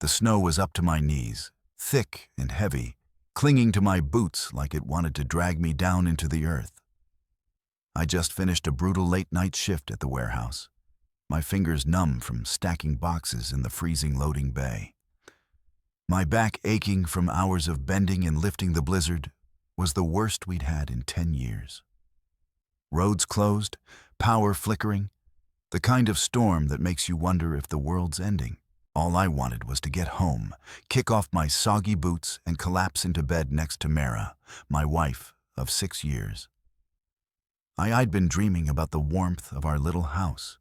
The snow was up to my knees, thick and heavy, clinging to my boots like it wanted to drag me down into the earth. I just finished a brutal late-night shift at the warehouse, my fingers numb from stacking boxes in the freezing loading bay. My back aching from hours of bending and lifting the blizzard was the worst we'd had in 10 years. Roads closed, power flickering, the kind of storm that makes you wonder if the world's ending. All I wanted was to get home, kick off my soggy boots, and collapse into bed next to Mara, my wife of 6 years. I'd been dreaming about the warmth of our little house.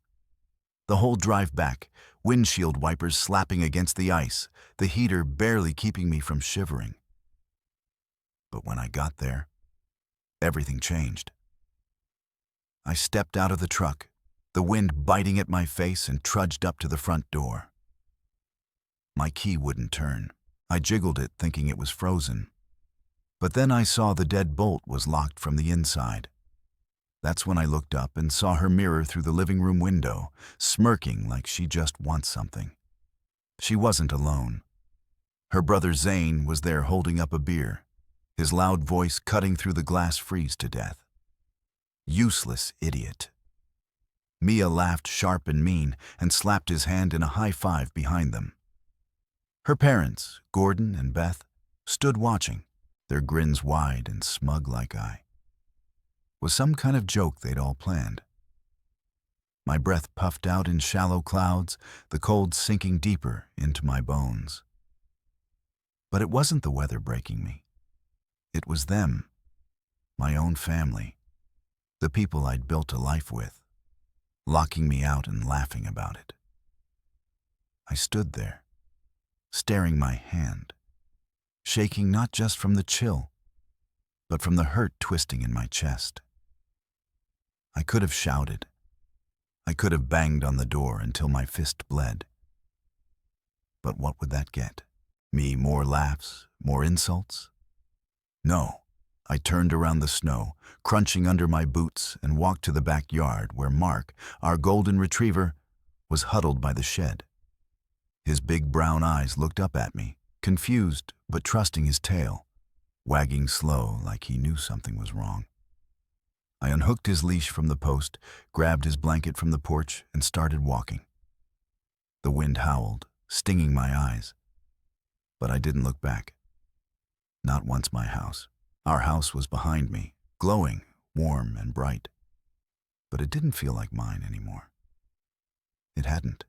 The whole drive back, windshield wipers slapping against the ice, the heater barely keeping me from shivering. But when I got there, everything changed. I stepped out of the truck, the wind biting at my face, and trudged up to the front door. My key wouldn't turn. I jiggled it, thinking it was frozen. But then I saw the dead bolt was locked from the inside. That's when I looked up and saw her mirror through the living room window, smirking like she just wants something. She wasn't alone. Her brother Zane was there holding up a beer, his loud voice cutting through the glass freeze to death. Useless idiot. Mia laughed sharp and mean and slapped his hand in a high five behind them. Her parents, Gordon and Beth, stood watching, their grins wide and smug like I. Was some kind of joke they'd all planned. My breath puffed out in shallow clouds, the cold sinking deeper into my bones. But it wasn't the weather breaking me. It was them, my own family, the people I'd built a life with, locking me out and laughing about it. I stood there, staring my hand, shaking not just from the chill, but from the hurt twisting in my chest. I could have shouted. I could have banged on the door until my fist bled. But what would that get? Me more laughs, more insults? No. I turned around the snow, crunching under my boots, and walked to the backyard where Mark, our golden retriever, was huddled by the shed. His big brown eyes looked up at me, confused but trusting his tail, wagging slow like he knew something was wrong. I unhooked his leash from the post, grabbed his blanket from the porch, and started walking. The wind howled, stinging my eyes. But I didn't look back. Not once my house. Our house was behind me, glowing, warm and bright. But it didn't feel like mine anymore. It hadn't.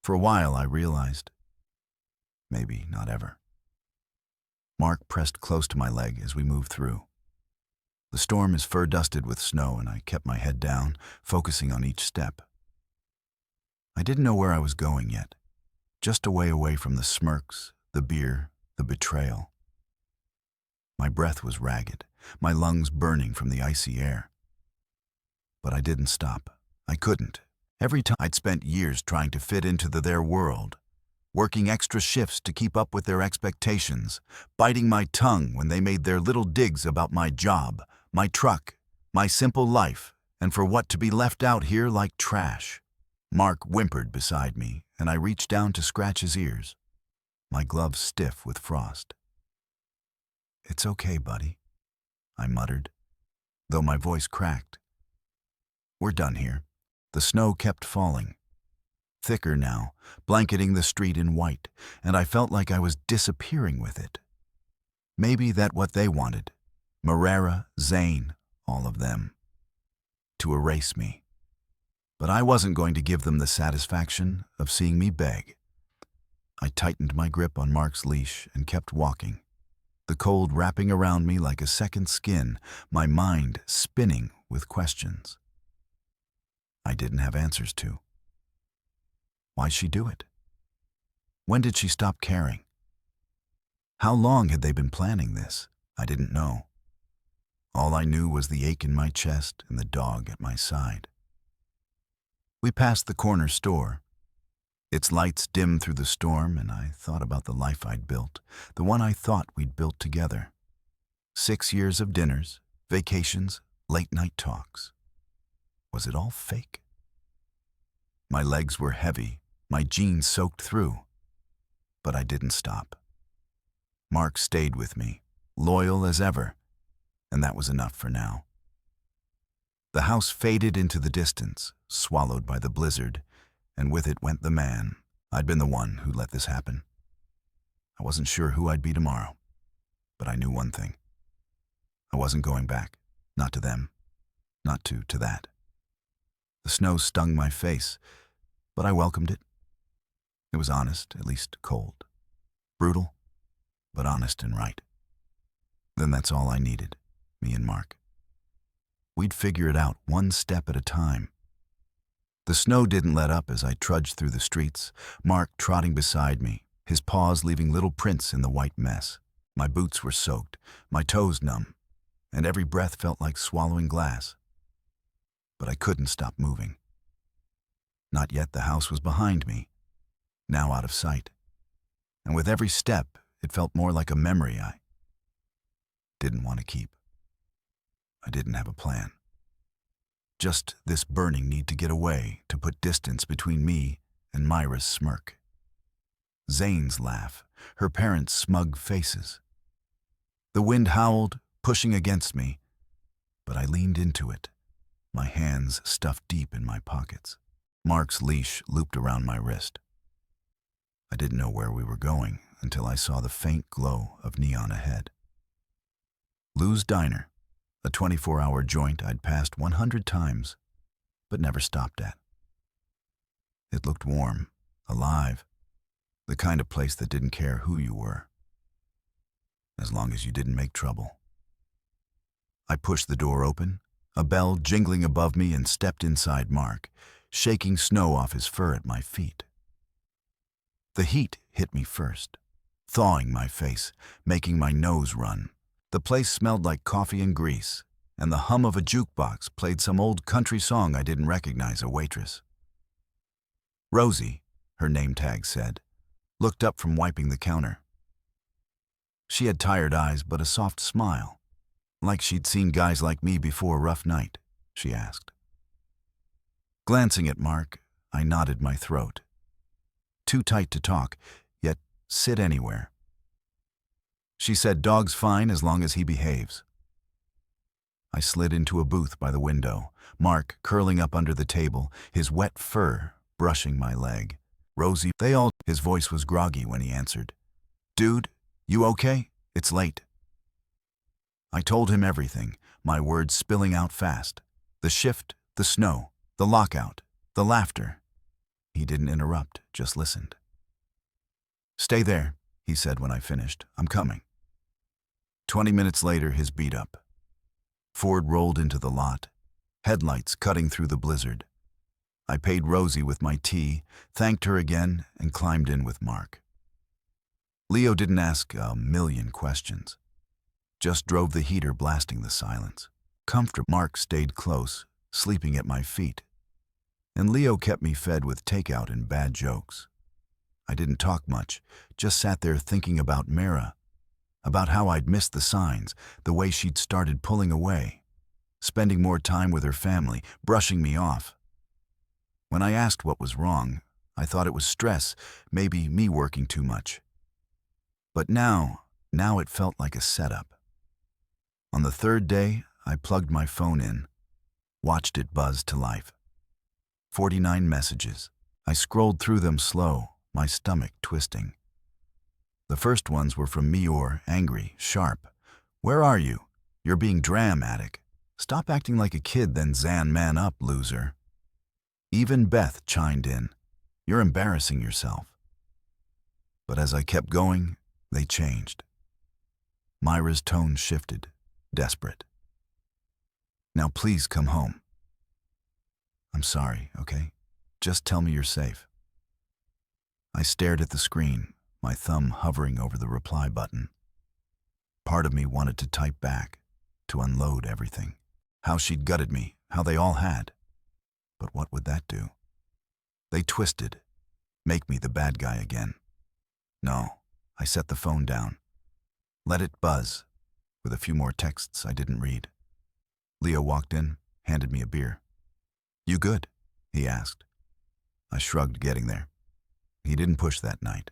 For a while I realized, maybe not ever. Mark pressed close to my leg as we moved through. The storm is fur-dusted with snow, and I kept my head down, focusing on each step. I didn't know where I was going yet, just a way away from the smirks, the beer, the betrayal. My breath was ragged, my lungs burning from the icy air. But I didn't stop. I couldn't. Every time I'd spent years trying to fit into their world, working extra shifts to keep up with their expectations, biting my tongue when they made their little digs about my job, my truck, my simple life, and for what to be left out here like trash. Mark whimpered beside me, and I reached down to scratch his ears, my gloves stiff with frost. "It's okay, buddy," I muttered, though my voice cracked. "We're done here." The snow kept falling, thicker now, blanketing the street in white, and I felt like I was disappearing with it. Maybe that's what they wanted, Marrera, Zane, all of them, to erase me. But I wasn't going to give them the satisfaction of seeing me beg. I tightened my grip on Mark's leash and kept walking, the cold wrapping around me like a second skin, my mind spinning with questions I didn't have answers to. Why'd she do it? When did she stop caring? How long had they been planning this? I didn't know. All I knew was the ache in my chest and the dog at my side. We passed the corner store. Its lights dimmed through the storm, and I thought about the life I'd built, the one I thought we'd built together. 6 years of dinners, vacations, late-night talks. Was it all fake? My legs were heavy, my jeans soaked through. But I didn't stop. Mark stayed with me, loyal as ever, and that was enough for now. The house faded into the distance, swallowed by the blizzard, and with it went the man. I'd been the one who let this happen. I wasn't sure who I'd be tomorrow, but I knew one thing. I wasn't going back, not to them, not to that. The snow stung my face, but I welcomed it. It was honest, at least cold. Brutal, but honest and right. Then that's all I needed, me and Mark. We'd figure it out one step at a time. The snow didn't let up as I trudged through the streets, Mark trotting beside me, his paws leaving little prints in the white mess. My boots were soaked, my toes numb, and every breath felt like swallowing glass. But I couldn't stop moving. Not yet the house was behind me, now out of sight. And with every step, it felt more like a memory I didn't want to keep. I didn't have a plan. Just this burning need to get away, to put distance between me and Myra's smirk. Zane's laugh, her parents' smug faces. The wind howled, pushing against me, but I leaned into it, my hands stuffed deep in my pockets. Mark's leash looped around my wrist. I didn't know where we were going until I saw the faint glow of neon ahead. Lou's Diner, a 24-hour joint I'd passed 100 times, but never stopped at. It looked warm, alive, the kind of place that didn't care who you were, as long as you didn't make trouble. I pushed the door open, a bell jingling above me, and stepped inside Mark, shaking snow off his fur at my feet. The heat hit me first, thawing my face, making my nose run. The place smelled like coffee and grease, and the hum of a jukebox played some old country song I didn't recognize a waitress. Rosie, her name tag said, looked up from wiping the counter. She had tired eyes but a soft smile, like she'd seen guys like me before a rough night, she asked. Glancing at Mark, I knotted my throat. Too tight to talk, yet sit anywhere. She said, "Dog's fine as long as he behaves." I slid into a booth by the window, Mark curling up under the table, his wet fur brushing my leg. "Rosie, His voice was groggy when he answered. "Dude, you okay? It's late." I told him everything, my words spilling out fast. The shift, the snow, the lockout, the laughter. He didn't interrupt, just listened. "Stay there," he said when I finished. "I'm coming." 20 minutes later, his beat up. Ford rolled into the lot, headlights cutting through the blizzard. I paid Rosie with my tea, thanked her again, and climbed in with Mark. Leo didn't ask a million questions, just drove the heater blasting the silence. Comfortable. Mark stayed close, sleeping at my feet, and Leo kept me fed with takeout and bad jokes. I didn't talk much, just sat there thinking about Mara, about how I'd missed the signs, the way she'd started pulling away, spending more time with her family, brushing me off. When I asked what was wrong, I thought it was stress, maybe me working too much. But now it felt like a setup. On the third day, I plugged my phone in, watched it buzz to life. 49 messages. I scrolled through them slow, my stomach twisting. The first ones were from Mior, angry, sharp. "Where are you? You're being dramatic. Stop acting like a kid, then Zan, man up, loser." Even Beth chimed in. "You're embarrassing yourself." But as I kept going, they changed. Myra's tone shifted, desperate. "Now please come home." "I'm sorry, okay? Just tell me you're safe." I stared at the screen, my thumb hovering over the reply button. Part of me wanted to type back, to unload everything. How she'd gutted me, how they all had. But what would that do? They twisted, make me the bad guy again. No, I set the phone down. Let it buzz, with a few more texts I didn't read. Leo walked in, handed me a beer. "You good?" he asked. I shrugged, getting there. He didn't push that night.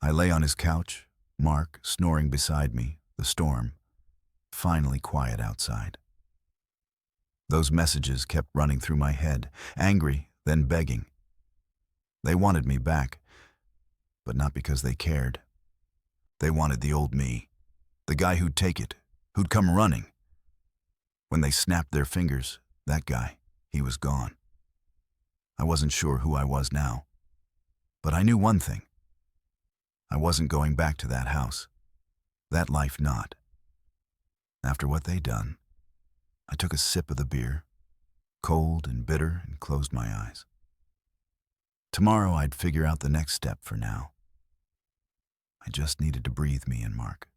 I lay on his couch, Mark snoring beside me, the storm finally quiet outside. Those messages kept running through my head, angry, then begging. They wanted me back, but not because they cared. They wanted the old me, the guy who'd take it, who'd come running. When they snapped their fingers, that guy, he was gone. I wasn't sure who I was now, but I knew one thing. I wasn't going back to that house, that life not. After what they'd done, I took a sip of the beer, cold and bitter, and closed my eyes. Tomorrow I'd figure out the next step for now. I just needed to breathe, me and Mark.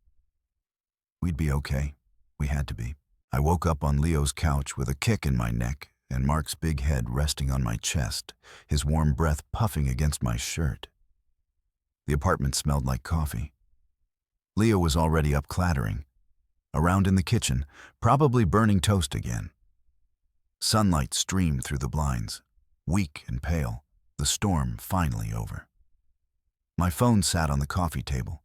We'd be okay. We had to be. I woke up on Leo's couch with a kick in my neck and Mark's big head resting on my chest, his warm breath puffing against my shirt. The apartment smelled like coffee. Leo was already up clattering, around in the kitchen, probably burning toast again. Sunlight streamed through the blinds, weak and pale, the storm finally over. My phone sat on the coffee table,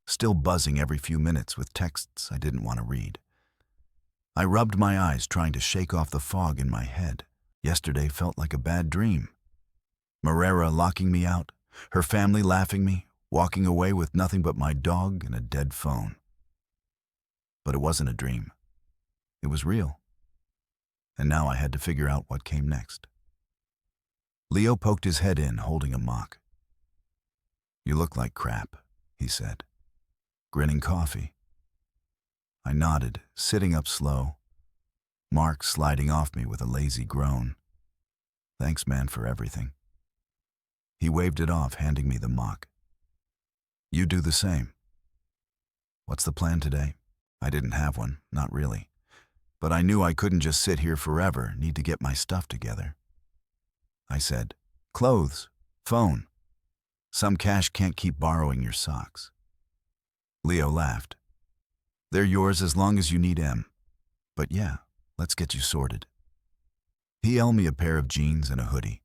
still buzzing every few minutes with texts I didn't want to read. I rubbed my eyes trying to shake off the fog in my head. Yesterday felt like a bad dream. Marrera locking me out, her family laughing me, walking away with nothing but my dog and a dead phone. But it wasn't a dream. It was real. And now I had to figure out what came next. Leo poked his head in, holding a mock. "You look like crap," he said, grinning coffee. I nodded, sitting up slow, Mark sliding off me with a lazy groan. "Thanks, man, for everything." He waved it off, handing me the mock. "You do the same." "What's the plan today?" I didn't have one, not really. But I knew I couldn't just sit here forever, need to get my stuff together. I said, "Clothes, phone. Some cash can't keep borrowing your socks." Leo laughed. "They're yours as long as you need 'em. But yeah, let's get you sorted." He held me a pair of jeans and a hoodie,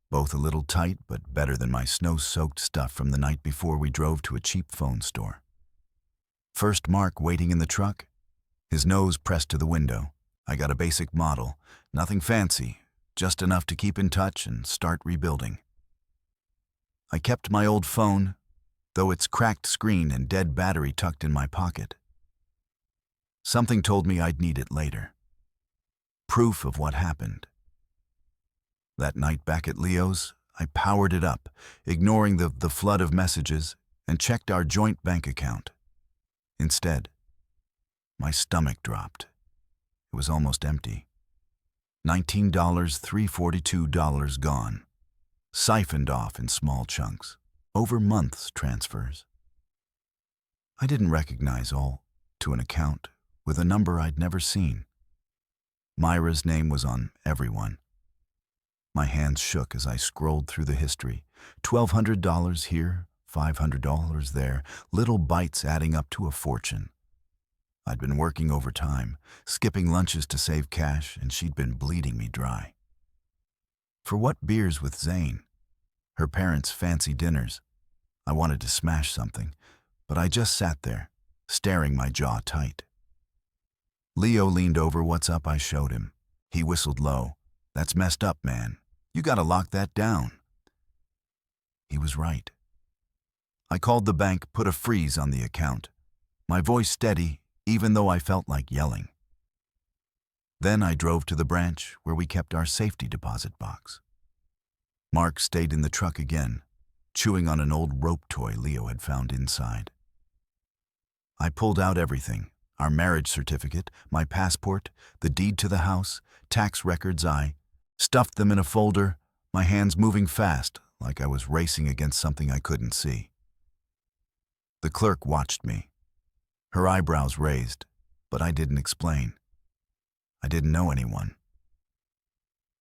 both a little tight but better than my snow-soaked stuff from the night before we drove to a cheap phone store. First Mark waiting in the truck, his nose pressed to the window. I got a basic model, nothing fancy, just enough to keep in touch and start rebuilding. I kept my old phone, though its cracked screen and dead battery tucked in my pocket. Something told me I'd need it later. Proof of what happened. That night back at Leo's, I powered it up, ignoring the flood of messages, and checked our joint bank account. Instead, my stomach dropped. It was almost empty. $19, $342 gone, siphoned off in small chunks, over months' transfers. I didn't recognize all to an account with a number I'd never seen. Myra's name was on everyone. My hands shook as I scrolled through the history. $1,200 here, $500 there, little bites adding up to a fortune. I'd been working overtime, skipping lunches to save cash, and she'd been bleeding me dry. For what beers with Zane? Her parents' fancy dinners. I wanted to smash something, but I just sat there, staring my jaw tight. Leo leaned over. "What's up?" I showed him. He whistled low. "That's messed up, man. You gotta lock that down." He was right. I called the bank, put a freeze on the account, my voice steady, even though I felt like yelling. Then I drove to the branch where we kept our safety deposit box. Mark stayed in the truck again, chewing on an old rope toy Leo had found inside. I pulled out everything, our marriage certificate, my passport, the deed to the house, tax records. I stuffed them in a folder, my hands moving fast, like I was racing against something I couldn't see. The clerk watched me, her eyebrows raised, but I didn't explain. I didn't know anyone.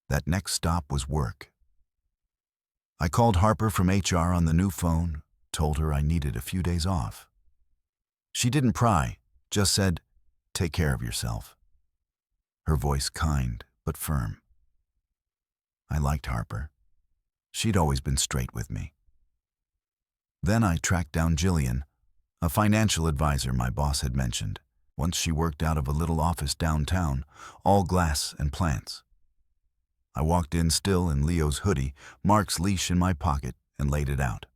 That next stop was work. I called Harper from HR on the new phone, told her I needed a few days off. She didn't pry, just said, "Take care of yourself." Her voice kind but firm. I liked Harper. She'd always been straight with me. Then I tracked down Jillian, a financial advisor my boss had mentioned. Once she worked out of a little office downtown, all glass and plants. I walked in still in Leo's hoodie, Mark's leash in my pocket, and laid it out.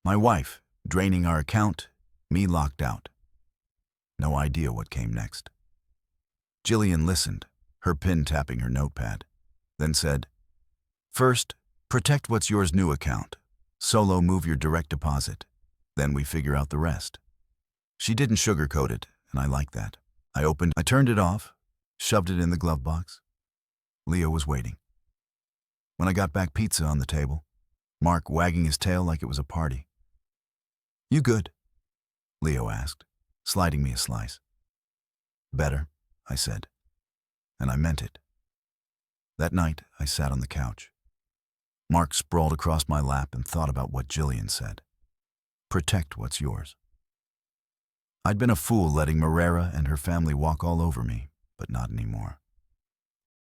My wife, draining our account, me locked out. No idea what came next. Jillian listened, her pen tapping her notepad, then said, "First, protect what's yours new account. Solo move your direct deposit. Then we figure out the rest." She didn't sugarcoat it, and I liked that. I turned it off, shoved it in the glove box. Leo was waiting. When I got back, pizza on the table, Mark wagging his tail like it was a party. "You good?" Leo asked, sliding me a slice. "Better," I said, and I meant it. That night, I sat on the couch. Mark sprawled across my lap and thought about what Jillian said. Protect what's yours. I'd been a fool letting Marrera and her family walk all over me, but not anymore.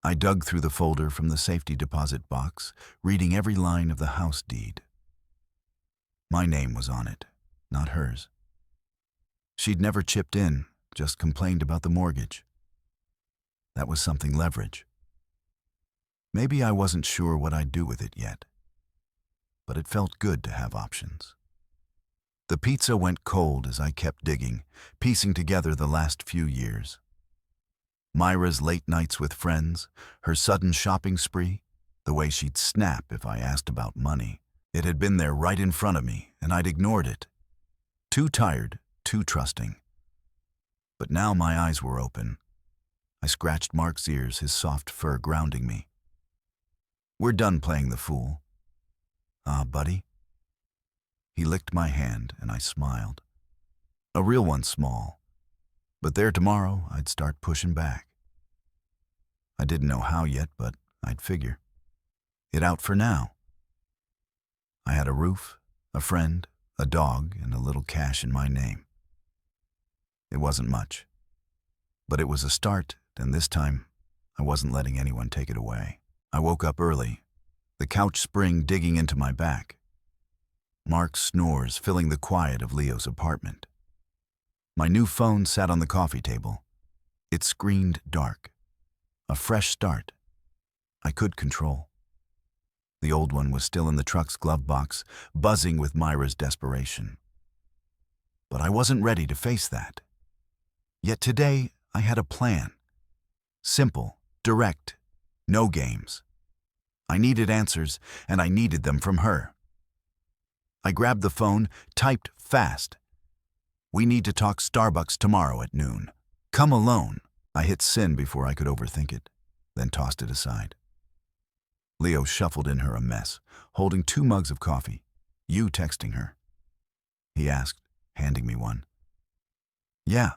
I dug through the folder from the safety deposit box, reading every line of the house deed. My name was on it, not hers. She'd never chipped in, just complained about the mortgage. That was something leverage. Maybe I wasn't sure what I'd do with it yet, but it felt good to have options. The pizza went cold as I kept digging, piecing together the last few years. Myra's late nights with friends, her sudden shopping spree, the way she'd snap if I asked about money. It had been there right in front of me, and I'd ignored it. Too tired, too trusting. But now my eyes were open. I scratched Mark's ears, his soft fur grounding me. "We're done playing the fool." "Ah, buddy?" He licked my hand, and I smiled. A real one, small. But there tomorrow, I'd start pushing back. I didn't know how yet, but I'd figure it out for now. I had a roof, a friend, a dog, and a little cash in my name. It wasn't much, but it was a start, and this time, I wasn't letting anyone take it away. I woke up early, the couch spring digging into my back. Mark's snores filling the quiet of Leo's apartment. My new phone sat on the coffee table. It screened dark. A fresh start. I could control. The old one was still in the truck's glove box, buzzing with Myra's desperation. But I wasn't ready to face that. Yet today, I had a plan. Simple, direct, no games. I needed answers, and I needed them from her. I grabbed the phone, typed fast. "We need to talk Starbucks tomorrow at noon. Come alone." I hit send before I could overthink it, then tossed it aside. Leo shuffled in her a mess, holding 2 mugs of coffee. "You texting her?" he asked, handing me one. "Yeah,"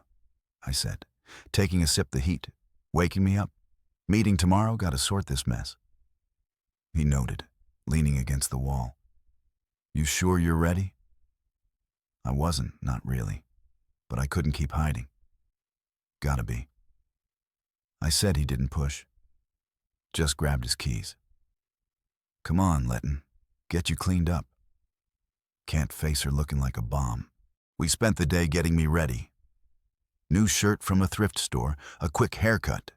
I said, taking a sip the heat, waking me up. "Meeting tomorrow, gotta sort this mess." He noted, leaning against the wall. "You sure you're ready?" I wasn't, not really, but I couldn't keep hiding. "Gotta be." I said. He didn't push, just grabbed his keys. "Come on, Letton, get you cleaned up." Can't face her looking like a bomb. We spent the day getting me ready. New shirt from a thrift store, a quick haircut.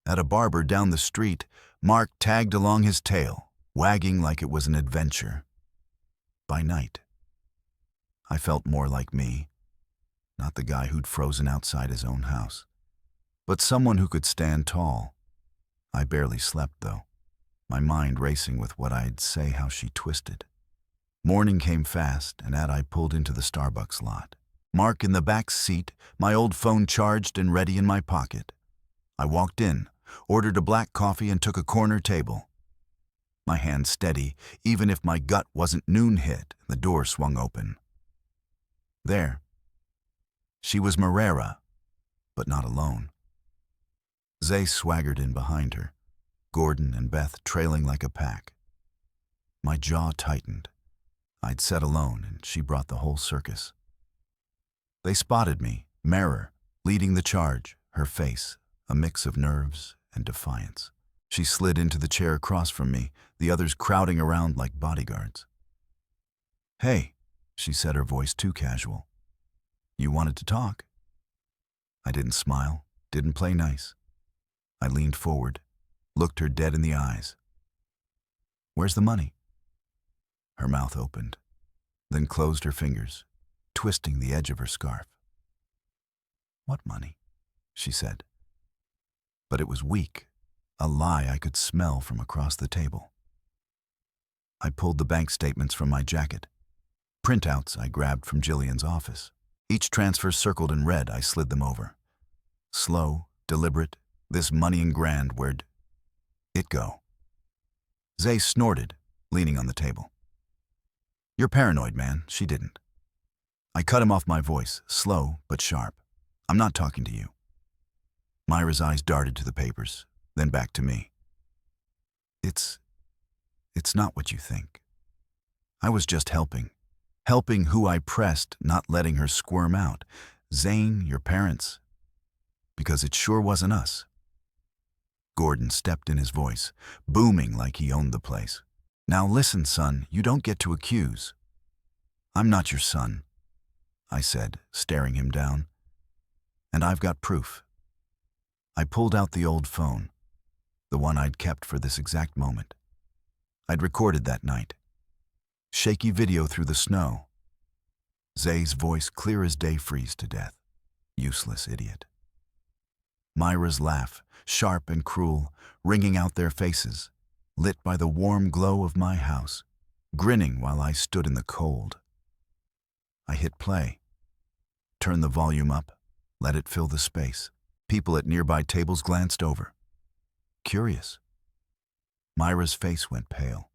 At a barber down the street, Mark tagged along his tail, wagging like it was an adventure. By night, I felt more like me, not the guy who'd frozen outside his own house, but someone who could stand tall. I barely slept, though, my mind racing with what I'd say how she twisted. Morning came fast, and I pulled into the Starbucks lot. Mark in the back seat, my old phone charged and ready in my pocket. I walked in, ordered a black coffee, and took a corner table. My hand steady, even if my gut wasn't. Noon hit, and the door swung open. There. She was Marrera, but not alone. Zay swaggered in behind her, Gordon and Beth trailing like a pack. My jaw tightened. I'd sat alone, and she brought the whole circus. They spotted me, Marer, leading the charge, her face a mix of nerves and defiance. She slid into the chair across from me, the others crowding around like bodyguards. "Hey," she said, her voice too casual. You wanted to talk? I didn't smile, didn't play nice. I leaned forward, looked her dead in the eyes. Where's the money? Her mouth opened, then closed her fingers, twisting the edge of her scarf. What money? She said. But it was weak, a lie I could smell from across the table. I pulled the bank statements from my jacket. Printouts I grabbed from Jillian's office. Each transfer circled in red, I slid them over. Slow, deliberate, this moneying grand, where'd it go? Zay snorted, leaning on the table. You're paranoid, man. She didn't. I cut him off, my voice, slow but sharp. I'm not talking to you. Myra's eyes darted to the papers, then back to me. It's not what you think. I was just helping who I pressed, not letting her squirm out. Zane, your parents. Because it sure wasn't us. Gordon stepped in, his voice, booming like he owned the place. Now listen, son, you don't get to accuse. I'm not your son, I said, staring him down. And I've got proof. I pulled out the old phone, the one I'd kept for this exact moment. I'd recorded that night. Shaky video through the snow. Zay's voice clear as day, freeze to death. Useless idiot. Myra's laugh, sharp and cruel, ringing out their faces, lit by the warm glow of my house, grinning while I stood in the cold. I hit play, turned the volume up, let it fill the space. People at nearby tables glanced over. Curious. Myra's face went pale.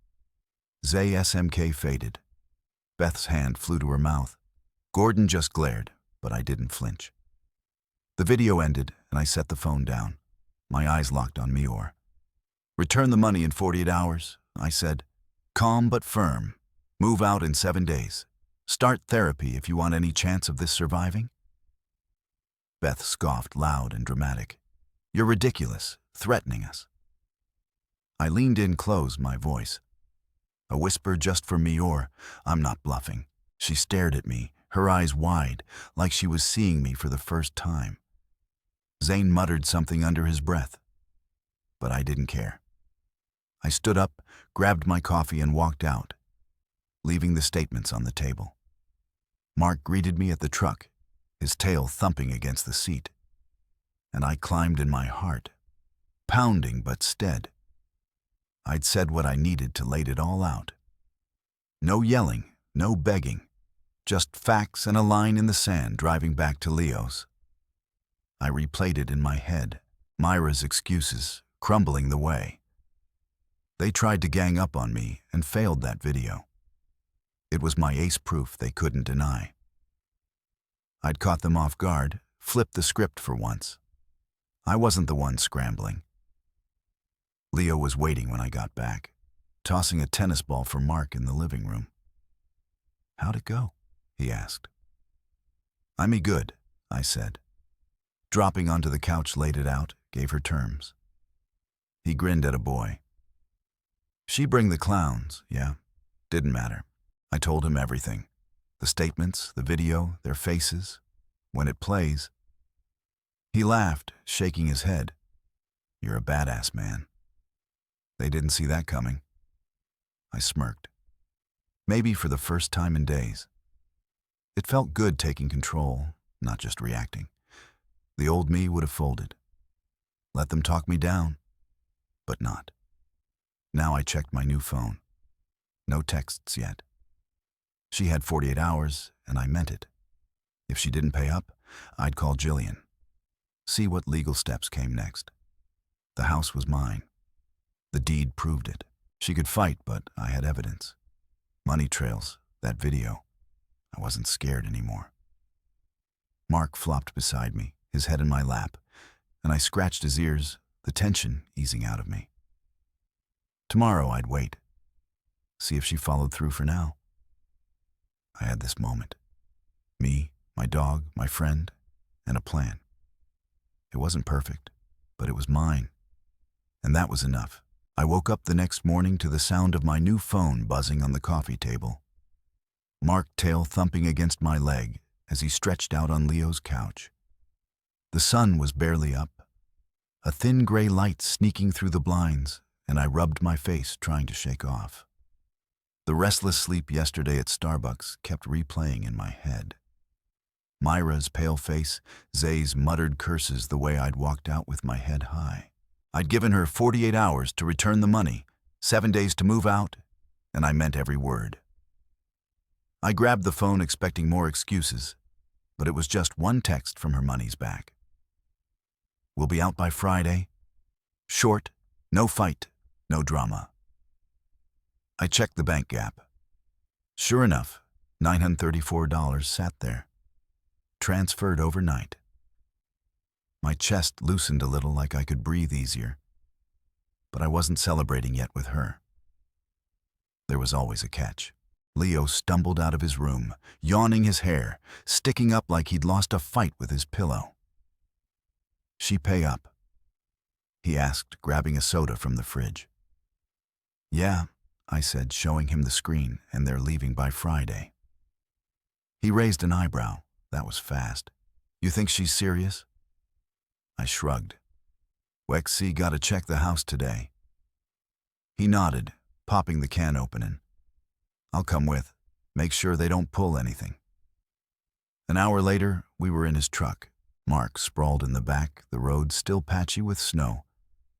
Zay SMK faded. Beth's hand flew to her mouth. Gordon just glared, but I didn't flinch. The video ended, and I set the phone down. My eyes locked on Mior. Return the money in 48 hours, I said. Calm but firm. Move out in 7 days. Start therapy if you want any chance of this surviving. Beth scoffed, loud and dramatic. You're ridiculous, threatening us. I leaned in close, my voice. A whisper just for Mior. I'm not bluffing. She stared at me, her eyes wide, like she was seeing me for the first time. Zane muttered something under his breath, but I didn't care. I stood up, grabbed my coffee, and walked out, leaving the statements on the table. Mark greeted me at the truck, his tail thumping against the seat, and I climbed in my heart, pounding but stead. I'd said what I needed to lay it all out. No yelling, no begging, just facts and a line in the sand driving back to Leo's. I replayed it in my head, Myra's excuses crumbling the way. They tried to gang up on me and failed that video. It was my ace proof they couldn't deny. I'd caught them off guard, flipped the script for once. I wasn't the one scrambling. Leo was waiting when I got back, tossing a tennis ball for Mark in the living room. How'd it go? He asked. I'm good, I said. Dropping onto the couch, laid it out, gave her terms. He grinned at a boy. She bring the clowns, yeah. Didn't matter. I told him everything. The statements, the video, their faces. When it plays. He laughed, shaking his head. You're a badass, man. They didn't see that coming. I smirked. Maybe for the first time in days. It felt good taking control, not just reacting. The old me would have folded. Let them talk me down, but not. Now I checked my new phone. No texts yet. She had 48 hours, and I meant it. If she didn't pay up, I'd call Jillian. See what legal steps came next. The house was mine. The deed proved it. She could fight, but I had evidence. Money trails, that video. I wasn't scared anymore. Mark flopped beside me, his head in my lap, and I scratched his ears, the tension easing out of me. Tomorrow I'd wait. See if she followed through for now. I had this moment. Me, my dog, my friend, and a plan. It wasn't perfect, but it was mine. And that was enough. I woke up the next morning to the sound of my new phone buzzing on the coffee table. Mark tail thumping against my leg as he stretched out on Leo's couch. The sun was barely up, a thin gray light sneaking through the blinds, and I rubbed my face trying to shake off. The restless sleep yesterday at Starbucks kept replaying in my head. Myra's pale face, Zay's muttered curses the way I'd walked out with my head high. I'd given her 48 hours to return the money, 7 days to move out, and I meant every word. I grabbed the phone expecting more excuses, but it was just one text from her money's back. We'll be out by Friday. Short, no fight, no drama. I checked the bank gap. Sure enough, $934 sat there, transferred overnight. My chest loosened a little like I could breathe easier, but I wasn't celebrating yet with her. There was always a catch. Leo stumbled out of his room, yawning his hair, sticking up like he'd lost a fight with his pillow. "She pay up?" he asked, grabbing a soda from the fridge. "Yeah," I said, showing him the screen, "and they're leaving by Friday." He raised an eyebrow. That was fast. "You think she's serious?" I shrugged. "Wexy gotta check the house today." He nodded, popping the can opening. "I'll come with. Make sure they don't pull anything." An hour later, we were in his truck. Mark sprawled in the back, the road still patchy with snow,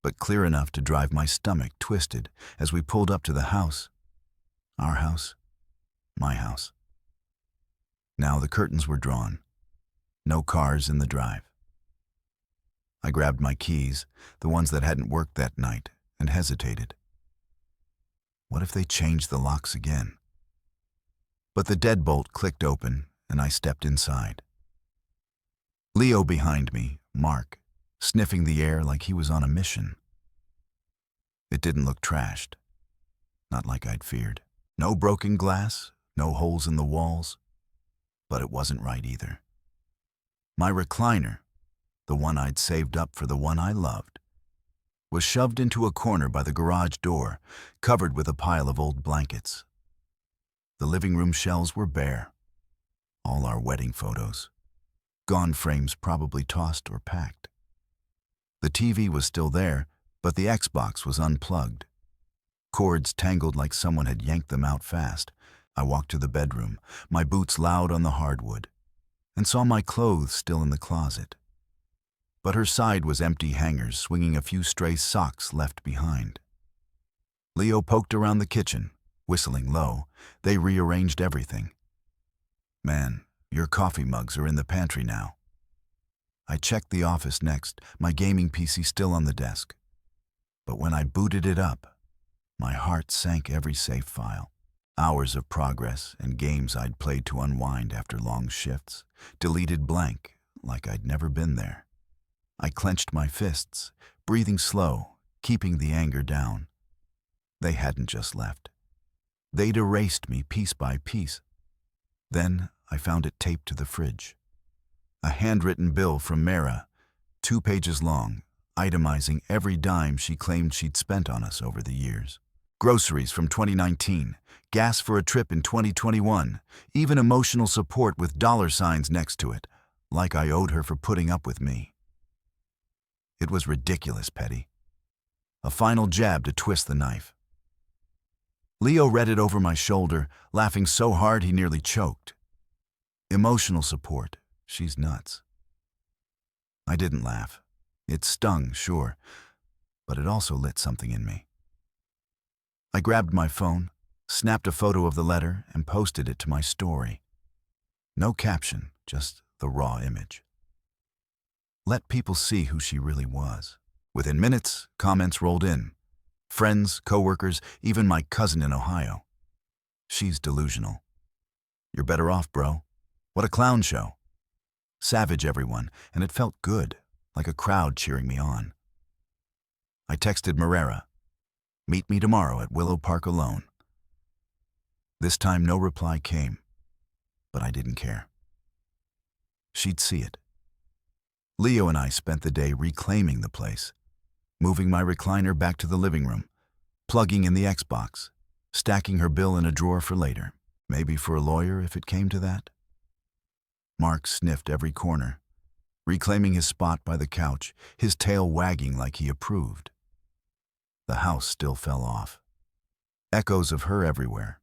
but clear enough to drive my stomach twisted as we pulled up to the house. Our house. My house. Now the curtains were drawn. No cars in the drive. I grabbed my keys, the ones that hadn't worked that night, and hesitated. What if they changed the locks again? But the deadbolt clicked open, and I stepped inside. Leo behind me, Mark, sniffing the air like he was on a mission. It didn't look trashed. Not like I'd feared. No broken glass, no holes in the walls. But it wasn't right either. My recliner, the one I'd saved up for the one I loved, was shoved into a corner by the garage door, covered with a pile of old blankets. The living room shelves were bare. All our wedding photos. Gone frames probably tossed or packed. The TV was still there, but the Xbox was unplugged. Cords tangled like someone had yanked them out fast. I walked to the bedroom, my boots loud on the hardwood, and saw my clothes still in the closet. But her side was empty hangers swinging a few stray socks left behind. Leo poked around the kitchen, whistling low. They rearranged everything. "Man, your coffee mugs are in the pantry now." I checked the office next, my gaming PC still on the desk. But when I booted it up, my heart sank every save file. Hours of progress and games I'd played to unwind after long shifts, deleted blank like I'd never been there. I clenched my fists, breathing slow, keeping the anger down. They hadn't just left. They'd erased me piece by piece. Then I found it taped to the fridge. A handwritten bill from Mara, 2 pages long, itemizing every dime she claimed she'd spent on us over the years. Groceries from 2019, gas for a trip in 2021, even emotional support with $signs next to it, like I owed her for putting up with me. It was ridiculous petty. A final jab to twist the knife. Leo read it over my shoulder, laughing so hard he nearly choked. Emotional support. She's nuts. I didn't laugh. It stung, sure, but it also lit something in me. I grabbed my phone, snapped a photo of the letter, and posted it to my story. No caption, just the raw image. Let people see who she really was. Within minutes, comments rolled in. Friends, coworkers, even my cousin in Ohio. "She's delusional." "You're better off, bro." "What a clown show." Savage everyone, and it felt good, like a crowd cheering me on. I texted Marrera, "Meet me tomorrow at Willow Park alone." This time no reply came, but I didn't care. She'd see it. Leo and I spent the day reclaiming the place, moving my recliner back to the living room, plugging in the Xbox, stacking her bill in a drawer for later. Maybe for a lawyer if it came to that? Mark sniffed every corner, reclaiming his spot by the couch, his tail wagging like he approved. The house still fell off. Echoes of her everywhere.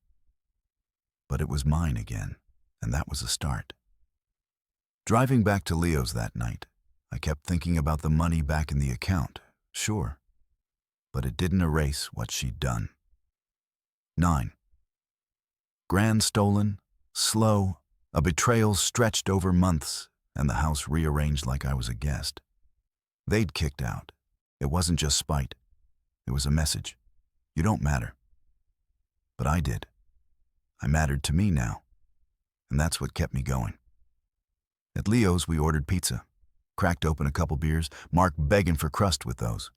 But it was mine again, and that was a start. Driving back to Leo's that night, I kept thinking about the money back in the account, sure, but it didn't erase what she'd done. 9. Grand stolen, slow, a betrayal stretched over months, and the house rearranged like I was a guest. They'd kicked out. It wasn't just spite. It was a message. You don't matter. But I did. I mattered to me now, and that's what kept me going. At Leo's, we ordered pizza, cracked open a couple beers, Mark begging for crust with those.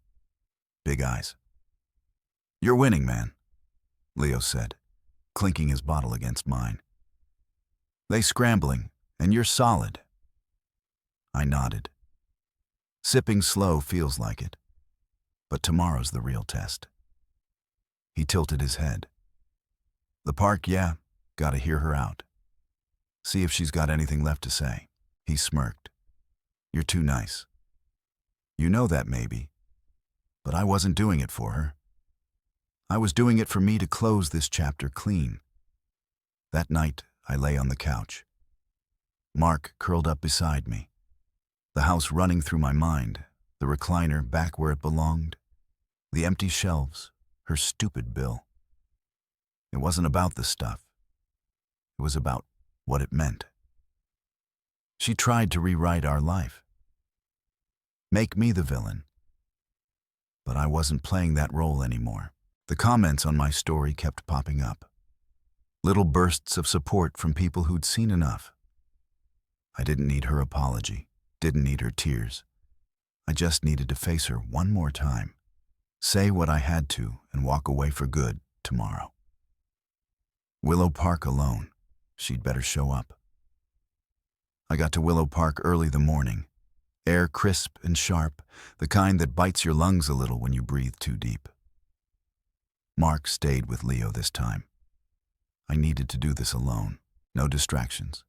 Big eyes. "You're winning, man," Leo said, clinking his bottle against mine. "They scrambling, and you're solid." I nodded. Sipping slow feels like it, but tomorrow's the real test. He tilted his head. "The park, yeah, gotta hear her out. See if she's got anything left to say." He smirked. "You're too nice. You know that maybe, but I wasn't doing it for her. I was doing it for me to close this chapter clean." That night, I lay on the couch. Mark curled up beside me, the house running through my mind, the recliner back where it belonged, the empty shelves, her stupid bill. It wasn't about the stuff. It was about what it meant. She tried to rewrite our life. Make me the villain. But I wasn't playing that role anymore. The comments on my story kept popping up. Little bursts of support from people who'd seen enough. I didn't need her apology, didn't need her tears. I just needed to face her one more time, say what I had to, and walk away for good tomorrow. Willow Park alone. She'd better show up. I got to Willow Park early the morning. Air crisp and sharp, the kind that bites your lungs a little when you breathe too deep. Mark stayed with Leo this time. I needed to do this alone. No distractions.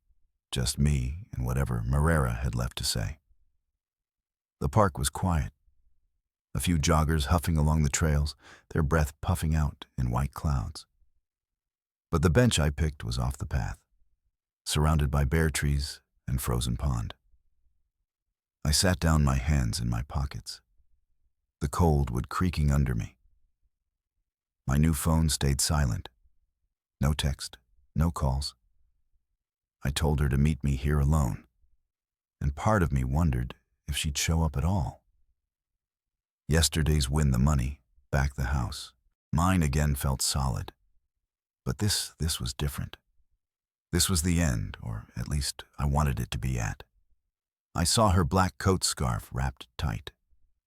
Just me and whatever Marrera had left to say. The park was quiet. A few joggers huffing along the trails, their breath puffing out in white clouds. But the bench I picked was off the path, surrounded by bare trees and frozen pond. I sat down, my hands in my pockets, the cold wood creaking under me. My new phone stayed silent. No text, no calls. I told her to meet me here alone, and part of me wondered if she'd show up at all. Yesterday's win the money, back the house. Mine again felt solid. But this was different. This was the end, or at least I wanted it to be at. I saw her black coat scarf wrapped tight,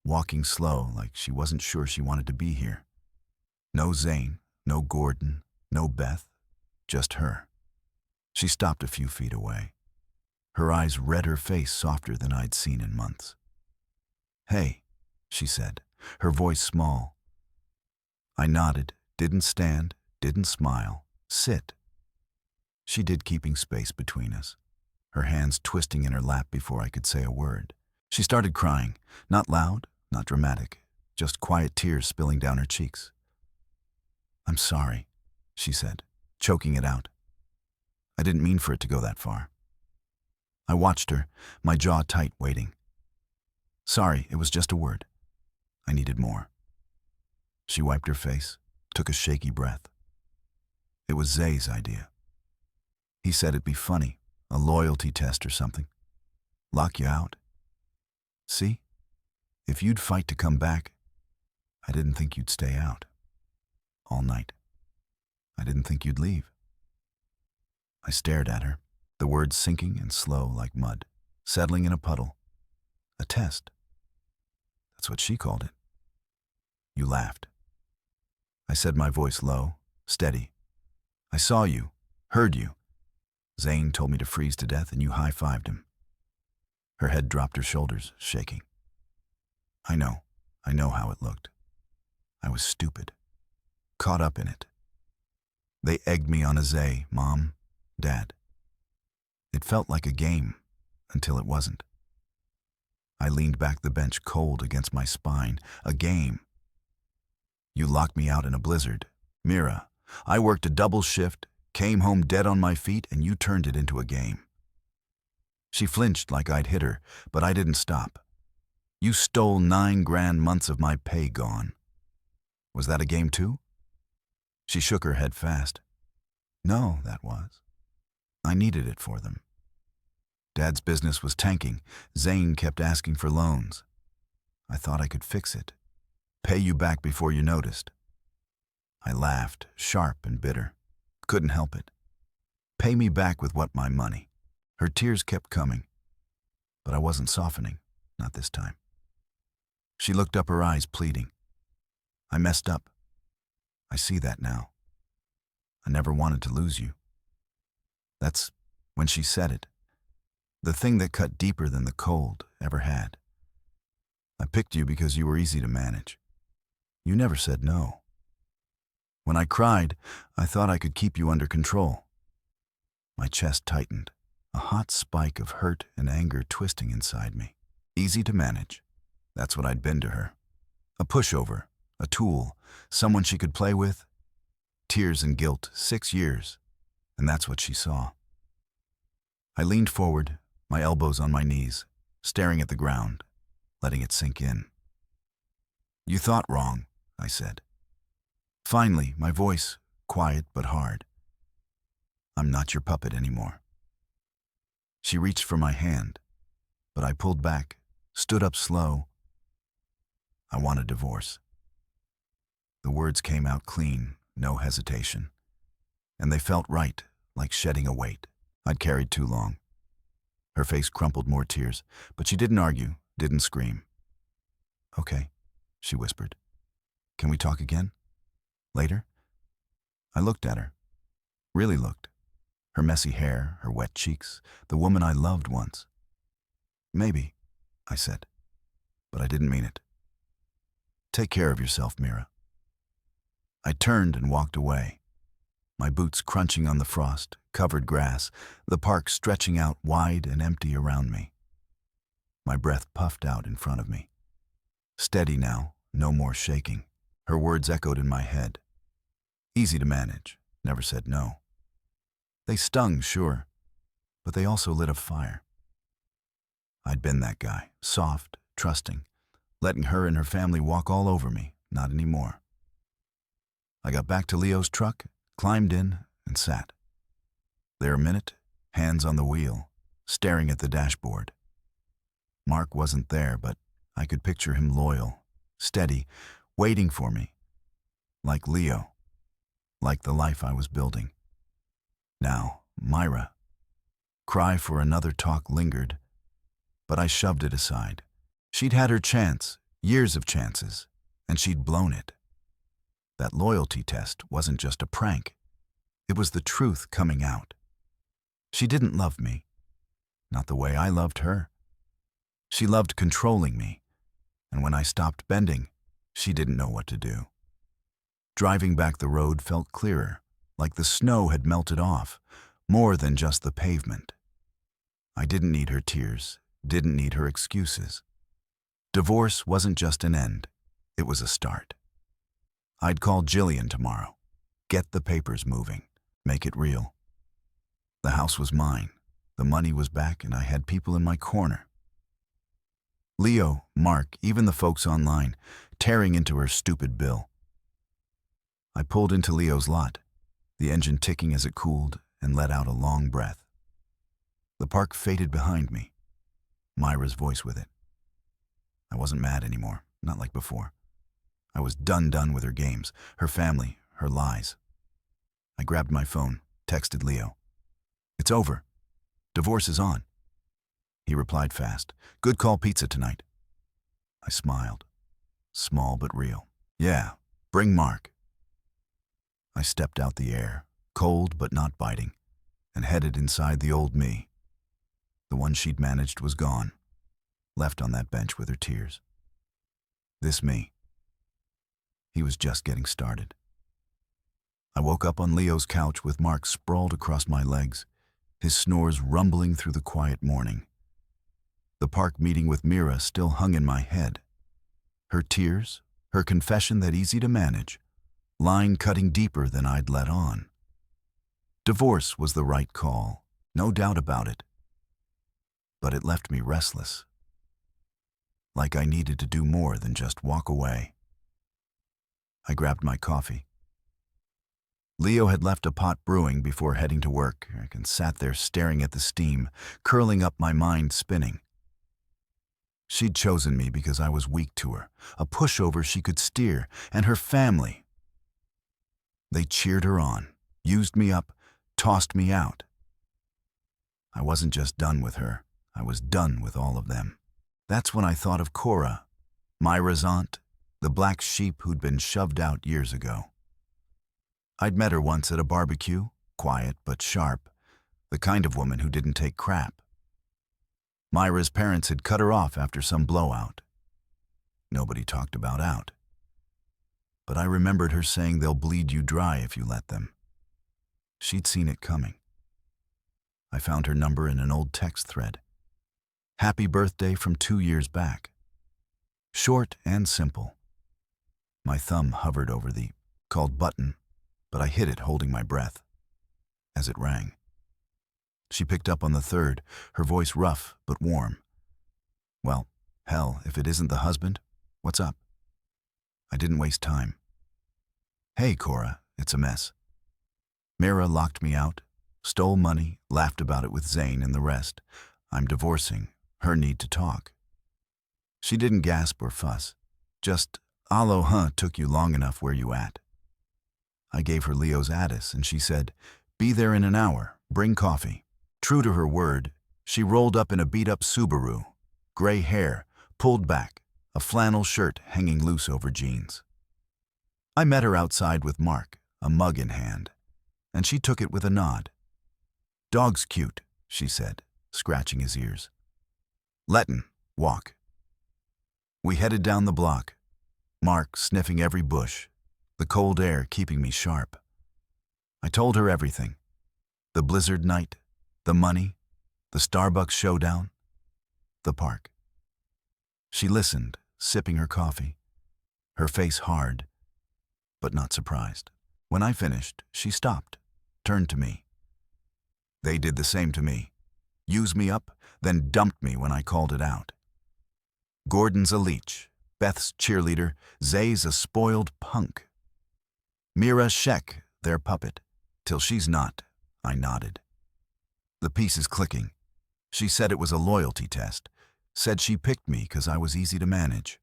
walking slow like she wasn't sure she wanted to be here. No Zane, no Gordon, no Beth, just her. She stopped a few feet away. Her eyes read her face softer than I'd seen in months. "Hey," she said, her voice small. I nodded, didn't stand, didn't smile. "Sit." She did, keeping space between us, her hands twisting in her lap before I could say a word. She started crying, not loud, not dramatic, just quiet tears spilling down her cheeks. "I'm sorry," she said, choking it out. I didn't mean for it to go that far. I watched her, my jaw tight, waiting. "Sorry, it was just a word." I needed more. She wiped her face, took a shaky breath. It was Zay's idea. He said it'd be funny, a loyalty test or something. Lock you out. See? If you'd fight to come back, I didn't think you'd stay out. All night. I didn't think you'd leave. I stared at her, the words sinking and slow like mud, settling in a puddle. A test. That's what she called it. You laughed. I said, my voice low, steady. I saw you, heard you. Zane told me to freeze to death and you high-fived him. Her head dropped, her shoulders shaking. I know how it looked. I was stupid, caught up in it. They egged me on a Zay, Mom, Dad. It felt like a game, until it wasn't. I leaned back the bench cold against my spine. A game. You locked me out in a blizzard. Mira, I worked a double shift, came home dead on my feet, and you turned it into a game. She flinched like I'd hit her, but I didn't stop. You stole 9 grand months of my pay gone. Was that a game too? She shook her head fast. No, that was. I needed it for them. Dad's business was tanking. Zane kept asking for loans. I thought I could fix it. Pay you back before you noticed. I laughed, sharp and bitter. Couldn't help it. Pay me back with what my money. Her tears kept coming, but I wasn't softening, not this time. She looked up, her eyes pleading. I messed up. I see that now. I never wanted to lose you. That's when she said it. The thing that cut deeper than the cold ever had. I picked you because you were easy to manage. You never said no. When I cried, I thought I could keep you under control. My chest tightened, a hot spike of hurt and anger twisting inside me. Easy to manage. That's what I'd been to her. A pushover, a tool, someone she could play with. Tears and guilt, 6 years, and that's what she saw. I leaned forward, my elbows on my knees, staring at the ground, letting it sink in. You thought wrong, I said. Finally, my voice, quiet but hard. I'm not your puppet anymore. She reached for my hand, but I pulled back, stood up slow. I want a divorce. The words came out clean, no hesitation. And they felt right, like shedding a weight I'd carried too long. Her face crumpled, more tears, but she didn't argue, didn't scream. Okay, she whispered. Can we talk again? Later? I looked at her. Really looked. Her messy hair, her wet cheeks, the woman I loved once. Maybe, I said, but I didn't mean it. Take care of yourself, Mira. I turned and walked away, my boots crunching on the frost, covered grass, the park stretching out wide and empty around me. My breath puffed out in front of me. Steady now, no more shaking. Her words echoed in my head. Easy to manage, never said no. They stung, sure, but they also lit a fire. I'd been that guy, soft, trusting, letting her and her family walk all over me, not anymore. I got back to Leo's truck, climbed in, and sat. There a minute, hands on the wheel, staring at the dashboard. Mark wasn't there, but I could picture him loyal, steady, waiting for me. Like Leo, like the life I was building. Now, Myra. Cry for another talk lingered, but I shoved it aside. She'd had her chance, years of chances, and she'd blown it. That loyalty test wasn't just a prank. It was the truth coming out. She didn't love me, not the way I loved her. She loved controlling me, and when I stopped bending, she didn't know what to do. Driving back the road felt clearer, like the snow had melted off, more than just the pavement. I didn't need her tears, didn't need her excuses. Divorce wasn't just an end, it was a start. I'd call Jillian tomorrow, get the papers moving, make it real. The house was mine, the money was back, and I had people in my corner. Leo, Mark, even the folks online, tearing into her stupid bill. I pulled into Leo's lot, the engine ticking as it cooled, and let out a long breath. The park faded behind me, Myra's voice with it. I wasn't mad anymore, not like before. I was done with her games, her family, her lies. I grabbed my phone, texted Leo. It's over. Divorce is on. He replied fast. Good call pizza tonight. I smiled. Small but real. Yeah, bring Mark. I stepped out the air, cold but not biting, and headed inside the old me. The one she'd managed was gone, left on that bench with her tears. This me. He was just getting started. I woke up on Leo's couch with Mark sprawled across my legs, his snores rumbling through the quiet morning. The park meeting with Mira still hung in my head. Her tears, her confession that easy to manage, line cutting deeper than I'd let on. Divorce was the right call, no doubt about it. But it left me restless, like I needed to do more than just walk away. I grabbed my coffee. Leo had left a pot brewing before heading to work, and sat there staring at the steam, curling up, my mind spinning. She'd chosen me because I was weak to her, a pushover she could steer, and her family. They cheered her on, used me up, tossed me out. I wasn't just done with her, I was done with all of them. That's when I thought of Cora, Myra's aunt, the black sheep who'd been shoved out years ago. I'd met her once at a barbecue, quiet but sharp, the kind of woman who didn't take crap. Myra's parents had cut her off after some blowout. Nobody talked about out. But I remembered her saying they'll bleed you dry if you let them. She'd seen it coming. I found her number in an old text thread. Happy birthday from 2 years back. Short and simple. My thumb hovered over the called button, but I hid it holding my breath as it rang. She picked up on the third, her voice rough but warm. Well, hell, if it isn't the husband, what's up? I didn't waste time. Hey, Cora, it's a mess. Mira locked me out, stole money, laughed about it with Zane and the rest. I'm divorcing, her need to talk. She didn't gasp or fuss, just, "Allo, huh, took you long enough, where you at?" I gave her Leo's address and she said, "Be there in an hour, bring coffee." True to her word, she rolled up in a beat-up Subaru, gray hair, pulled back, a flannel shirt hanging loose over jeans. I met her outside with Mark, a mug in hand, and she took it with a nod. "Dog's cute," she said, scratching his ears. "Lettin, walk." We headed down the block, Mark sniffing every bush, the cold air keeping me sharp. I told her everything. The blizzard night, the money, the Starbucks showdown, the park. She listened, sipping her coffee, her face hard, but not surprised. When I finished, she stopped, turned to me. They did the same to me. Used me up, then dumped me when I called it out. Gordon's a leech, Beth's cheerleader, Zay's a spoiled punk. Mira Sheck, their puppet, till she's not, I nodded. The pieces clicking. She said it was a loyalty test, said she picked me because I was easy to manage.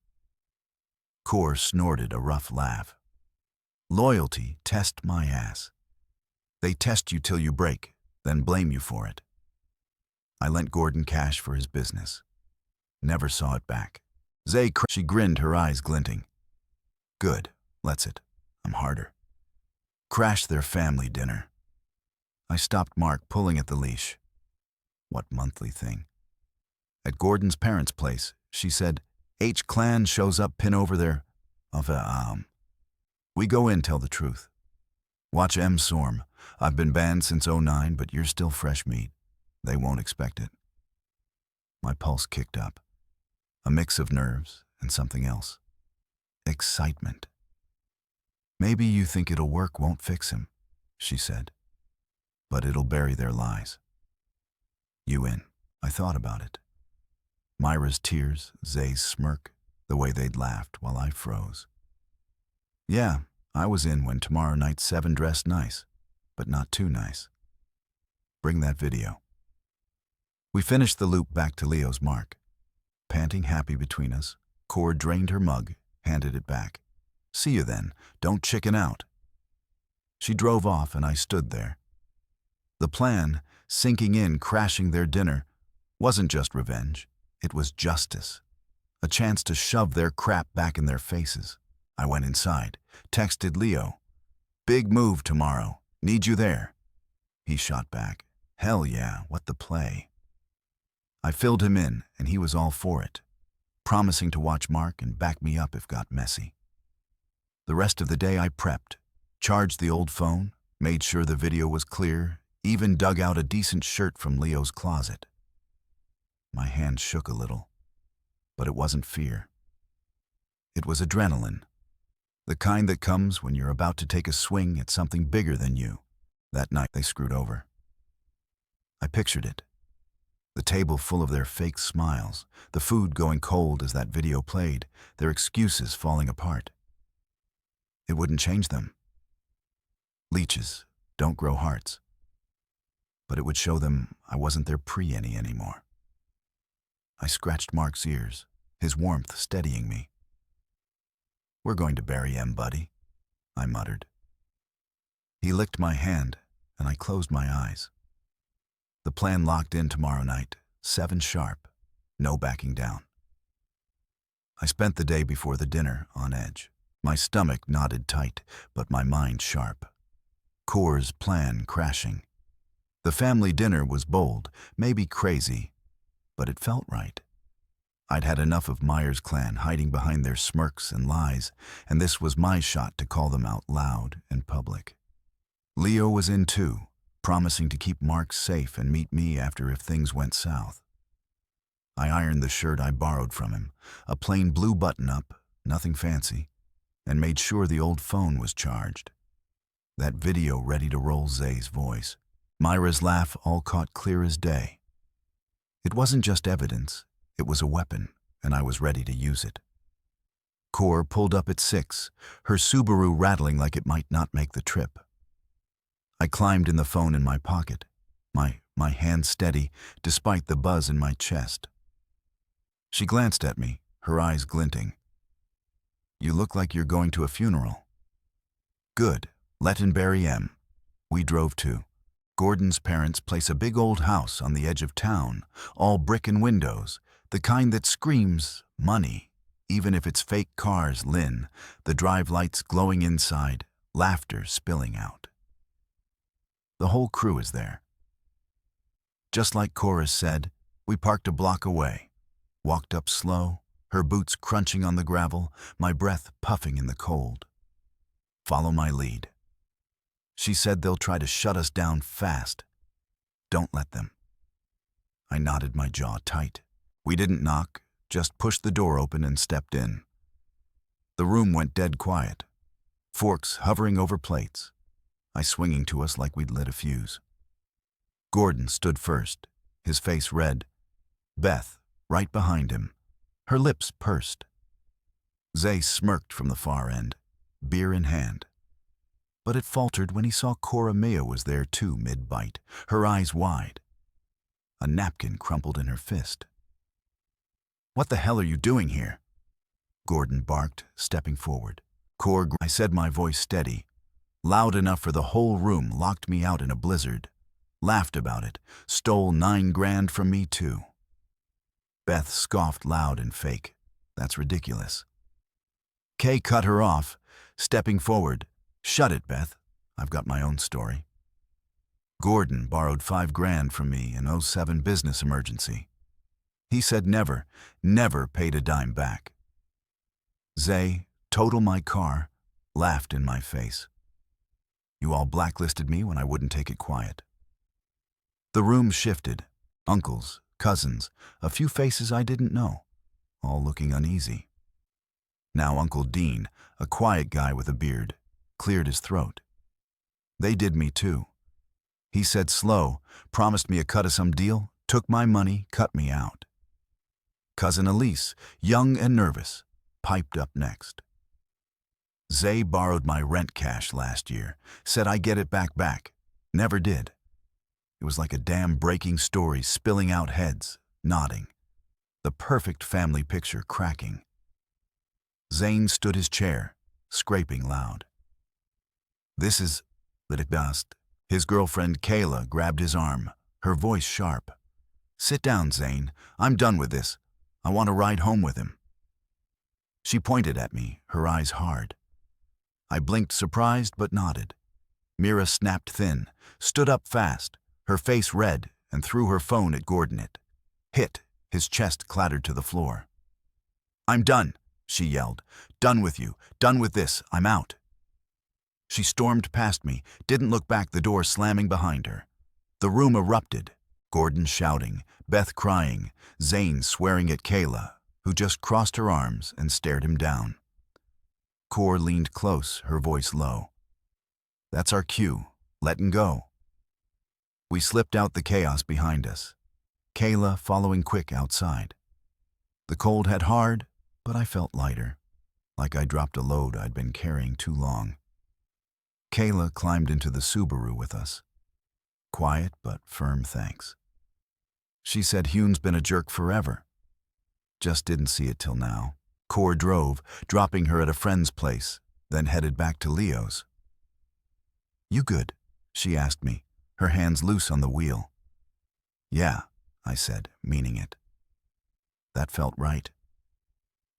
Cor snorted a rough laugh. Loyalty test my ass. They test you till you break, then blame you for it. I lent Gordon cash for his business. Never saw it back. She grinned, her eyes glinting. Good, let's it. I'm harder. Crashed their family dinner. I stopped Mark pulling at the leash. What monthly thing? At Gordon's parents' place, she said, H-Clan shows up, pin over there. We go in, tell the truth. Watch Storm. I've been banned since '09, but you're still fresh meat. They won't expect it. My pulse kicked up. A mix of nerves and something else. Excitement. Maybe you think it'll work, won't fix him, she said. But it'll bury their lies. You in. I thought about it. Myra's tears, Zay's smirk, the way they'd laughed while I froze. Yeah, I was in when tomorrow night 7 dressed nice, but not too nice. Bring that video. We finished the loop back to Leo's Mark. Panting happy between us, Cor drained her mug, handed it back. See you then, don't chicken out. She drove off and I stood there. The plan, sinking in, crashing their dinner, wasn't just revenge, it was justice. A chance to shove their crap back in their faces. I went inside, texted Leo. Big move tomorrow, need you there. He shot back. Hell yeah, what the play. I filled him in and he was all for it, promising to watch Mark and back me up if got messy. The rest of the day I prepped, Charged the old phone, made sure the video was clear, even dug out a decent shirt from Leo's closet. My hand shook a little, but it wasn't fear. It was adrenaline, the kind that comes when you're about to take a swing at something bigger than you. That night they screwed over. I pictured it. The table full of their fake smiles, the food going cold as that video played, their excuses falling apart. It wouldn't change them. Leeches don't grow hearts. But it would show them I wasn't their pre-any anymore. I scratched Mark's ears, his warmth steadying me. "We're going to bury M, buddy," I muttered. He licked my hand, and I closed my eyes. The plan locked in tomorrow night, 7 sharp, no backing down. I spent the day before the dinner on edge, my stomach knotted tight, but my mind sharp. Core's plan crashing. The family dinner was bold, maybe crazy, but it felt right. I'd had enough of Myers' clan hiding behind their smirks and lies, and this was my shot to call them out loud and public. Leo was in too, promising to keep Mark safe and meet me after if things went south. I ironed the shirt I borrowed from him, a plain blue button-up, nothing fancy, and made sure the old phone was charged. That video ready to roll Zay's voice. Myra's laugh all caught clear as day. It wasn't just evidence, it was a weapon, and I was ready to use it. Core pulled up at 6, her Subaru rattling like it might not make the trip. I climbed in the phone in my pocket, my hand steady despite the buzz in my chest. She glanced at me, her eyes glinting. "You look like you're going to a funeral." "Good, let and bury M." We drove to. Gordon's parents place a big old house on the edge of town, all brick and windows, the kind that screams money, even if it's fake cars, Lynn, the drive lights glowing inside, laughter spilling out. The whole crew is there. Just like Cora said, we parked a block away, walked up slow, her boots crunching on the gravel, my breath puffing in the cold. "Follow my lead." She said they'll try to shut us down fast. Don't let them. I knotted my jaw tight. We didn't knock, just pushed the door open and stepped in. The room went dead quiet, forks hovering over plates, I swinging to us like we'd lit a fuse. Gordon stood first, his face red. Beth, right behind him, her lips pursed. Zay smirked from the far end, beer in hand. But it faltered when he saw Cora Maya was there too mid-bite, her eyes wide. A napkin crumpled in her fist. "What the hell are you doing here?" Gordon barked, stepping forward. I said, my voice steady, loud enough for the whole room, locked me out in a blizzard. Laughed about it, stole $9 grand from me too. Beth scoffed loud and fake. That's ridiculous. Kay cut her off, stepping forward. "Shut it, Beth. I've got my own story." Gordon borrowed $5 grand from me in '07 business emergency. He said never paid a dime back. Zay, total my car, laughed in my face. "You all blacklisted me when I wouldn't take it quiet." The room shifted. Uncles, cousins, a few faces I didn't know, all looking uneasy. Now Uncle Dean, a quiet guy with a beard, cleared his throat. They did me too. He said slow, promised me a cut of some deal, took my money, cut me out. Cousin Elise, young and nervous, piped up next. Zay borrowed my rent cash last year, said I get it back. Never did. It was like a dam breaking story, spilling out heads, nodding. The perfect family picture cracking. Zane stood his chair, scraping loud. "This is let it dust." His girlfriend Kayla grabbed his arm, her voice sharp. "Sit down, Zane. I'm done with this. I want to ride home with him." She pointed at me, her eyes hard. I blinked surprised but nodded. Mira snapped thin, stood up fast, her face red, and threw her phone at Gordon. Hit, his chest clattered to the floor. "I'm done," she yelled. "Done with you. Done with this. I'm out." She stormed past me, didn't look back, the door slamming behind her. The room erupted. Gordon shouting, Beth crying, Zane swearing at Kayla, who just crossed her arms and stared him down. Cor leaned close, her voice low. That's our cue. Letting go. We slipped out the chaos behind us. Kayla following quick outside. The cold had hard, but I felt lighter, like I dropped a load I'd been carrying too long. Kayla climbed into the Subaru with us. Quiet but firm thanks. She said Hugh's been a jerk forever. Just didn't see it till now. Cor drove, dropping her at a friend's place, then headed back to Leo's. You good? She asked me, her hands loose on the wheel. Yeah, I said, meaning it. That felt right.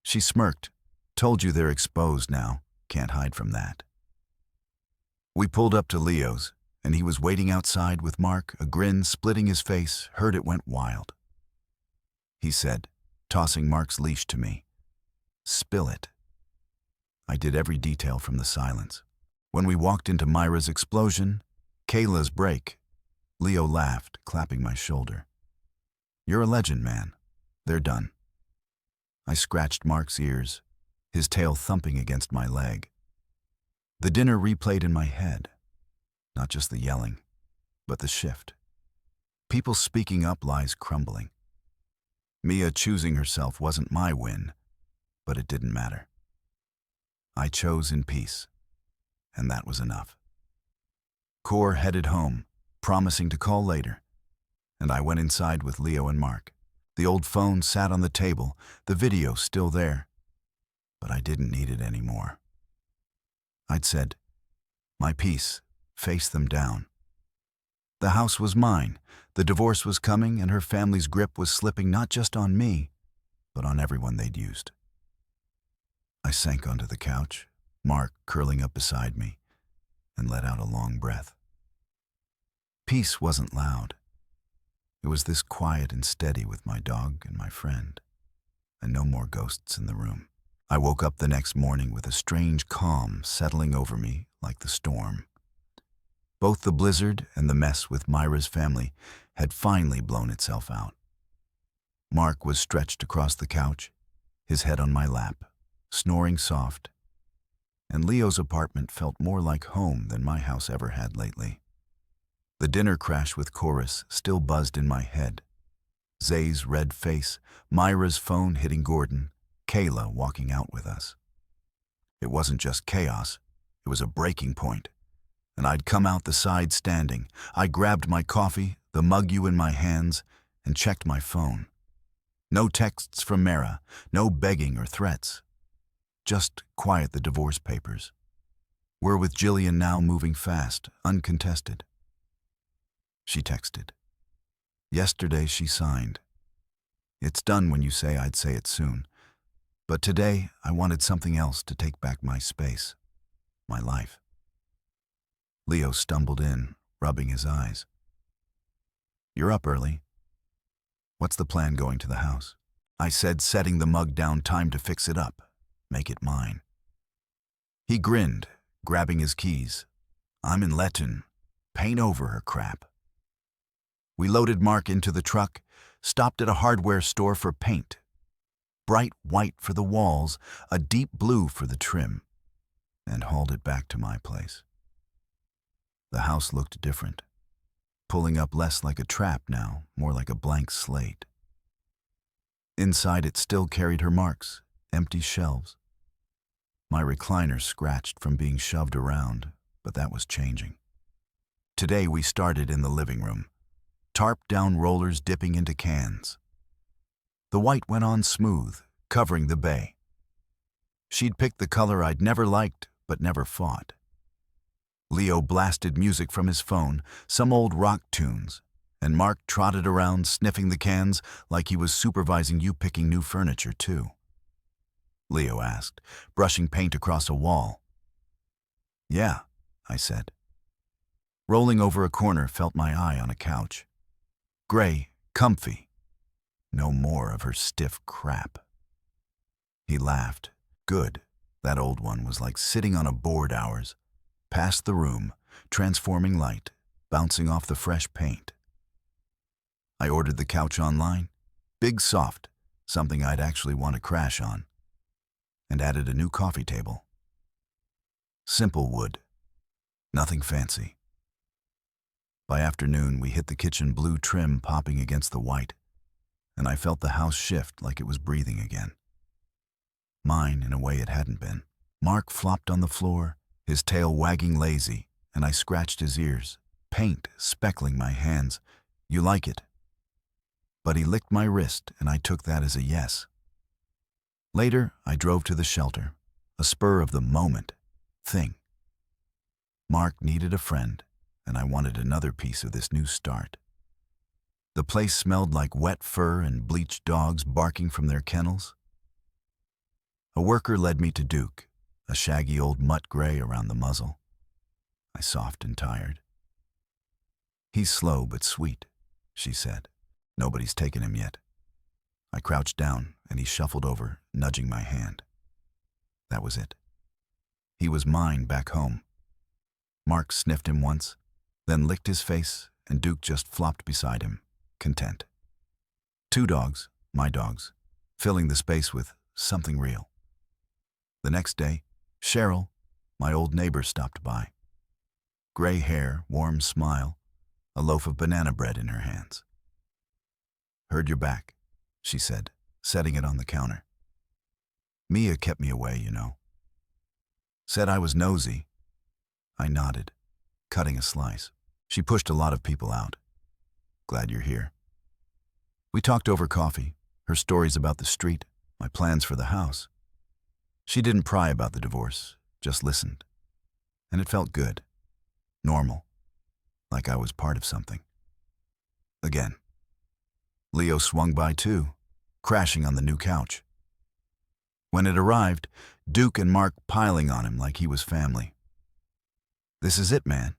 She smirked. Told you they're exposed now. Can't hide from that. We pulled up to Leo's, and he was waiting outside with Mark, a grin splitting his face. Heard it went wild. He said, tossing Mark's leash to me. Spill it. I did every detail from the silence. When we walked into Myra's explosion, Kayla's break, Leo laughed, clapping my shoulder. You're a legend, man. They're done. I scratched Mark's ears, his tail thumping against my leg. The dinner replayed in my head. Not just the yelling, but the shift. People speaking up, lies crumbling. Mia choosing herself wasn't my win, but it didn't matter. I chose in peace, and that was enough. Cor headed home, promising to call later, and I went inside with Leo and Mark. The old phone sat on the table, the video still there, but I didn't need it anymore. I'd said, my piece, face them down. The house was mine, the divorce was coming, and her family's grip was slipping not just on me, but on everyone they'd used. I sank onto the couch, Mark curling up beside me, and let out a long breath. Peace wasn't loud. It was this quiet and steady with my dog and my friend, and no more ghosts in the room. I woke up the next morning with a strange calm settling over me like the storm. Both the blizzard and the mess with Myra's family had finally blown itself out. Mark was stretched across the couch, his head on my lap, snoring soft, and Leo's apartment felt more like home than my house ever had lately. The dinner crash with Chorus still buzzed in my head. Zay's red face, Myra's phone hitting Gordon, Kayla walking out with us. It wasn't just chaos, it was a breaking point, and I'd come out the side standing. I grabbed my coffee, the mug in my hands, and checked my phone. No texts from Mara, no begging or threats. Just quiet the divorce papers. We're with Jillian now, moving fast, uncontested. She texted. Yesterday she signed. It's done when you say I'd say it soon. But today I wanted something else to take back my space, my life. Leo stumbled in, rubbing his eyes. You're up early. What's the plan going to the house? I said, setting the mug down. Time to fix it up, make it mine. He grinned, grabbing his keys. I'm in Letton. Paint over her crap. We loaded Mark into the truck, stopped at a hardware store for paint. Bright white for the walls, a deep blue for the trim, and hauled it back to my place. The house looked different, pulling up less like a trap now, more like a blank slate. Inside it still carried her marks, empty shelves. My recliner scratched from being shoved around, but that was changing. Today we started in the living room. Tarp-down rollers dipping into cans. The white went on smooth, covering the bay. She'd picked the color I'd never liked, but never fought. Leo blasted music from his phone, some old rock tunes, and Mark trotted around sniffing the cans like he was supervising you picking new furniture, too. Leo asked, brushing paint across a wall. Yeah, I said. Rolling over a corner, felt my eye on a couch. Gray, comfy. No more of her stiff crap. He laughed. Good. That old one was like sitting on a board hours. past the room, transforming light, bouncing off the fresh paint. I ordered the couch online, big soft, something I'd actually want to crash on, and added a new coffee table. Simple wood, nothing fancy. By afternoon, we hit the kitchen blue trim popping against the white, and I felt the house shift like it was breathing again. Mine in a way it hadn't been. Mark flopped on the floor, his tail wagging lazy, and I scratched his ears, paint speckling my hands. "You like it?" But he licked my wrist, and I took that as a yes. Later, I drove to the shelter, a spur-of-the-moment thing. Mark needed a friend, and I wanted another piece of this new start. The place smelled like wet fur and bleached dogs barking from their kennels. A worker led me to Duke, a shaggy old mutt gray around the muzzle. I soughed and tired. "He's slow but sweet," she said. "Nobody's taken him yet." I crouched down, and he shuffled over, nudging my hand. That was it. He was mine back home. Mark sniffed him once, then licked his face, and Duke just flopped beside him, content. 2 dogs, my dogs, filling the space with something real. The next day, Cheryl, my old neighbor, stopped by. Gray hair, warm smile, a loaf of banana bread in her hands. "Heard you're back," she said, setting it on the counter. "Mia kept me away, you know. Said I was nosy." I nodded, cutting a slice. "She pushed a lot of people out. Glad you're here." We talked over coffee, her stories about the street, my plans for the house. She didn't pry about the divorce, just listened. And it felt good, normal, like I was part of something. Again. Leo swung by too, crashing on the new couch. When it arrived, Duke and Mark piling on him like he was family. "This is it, man,"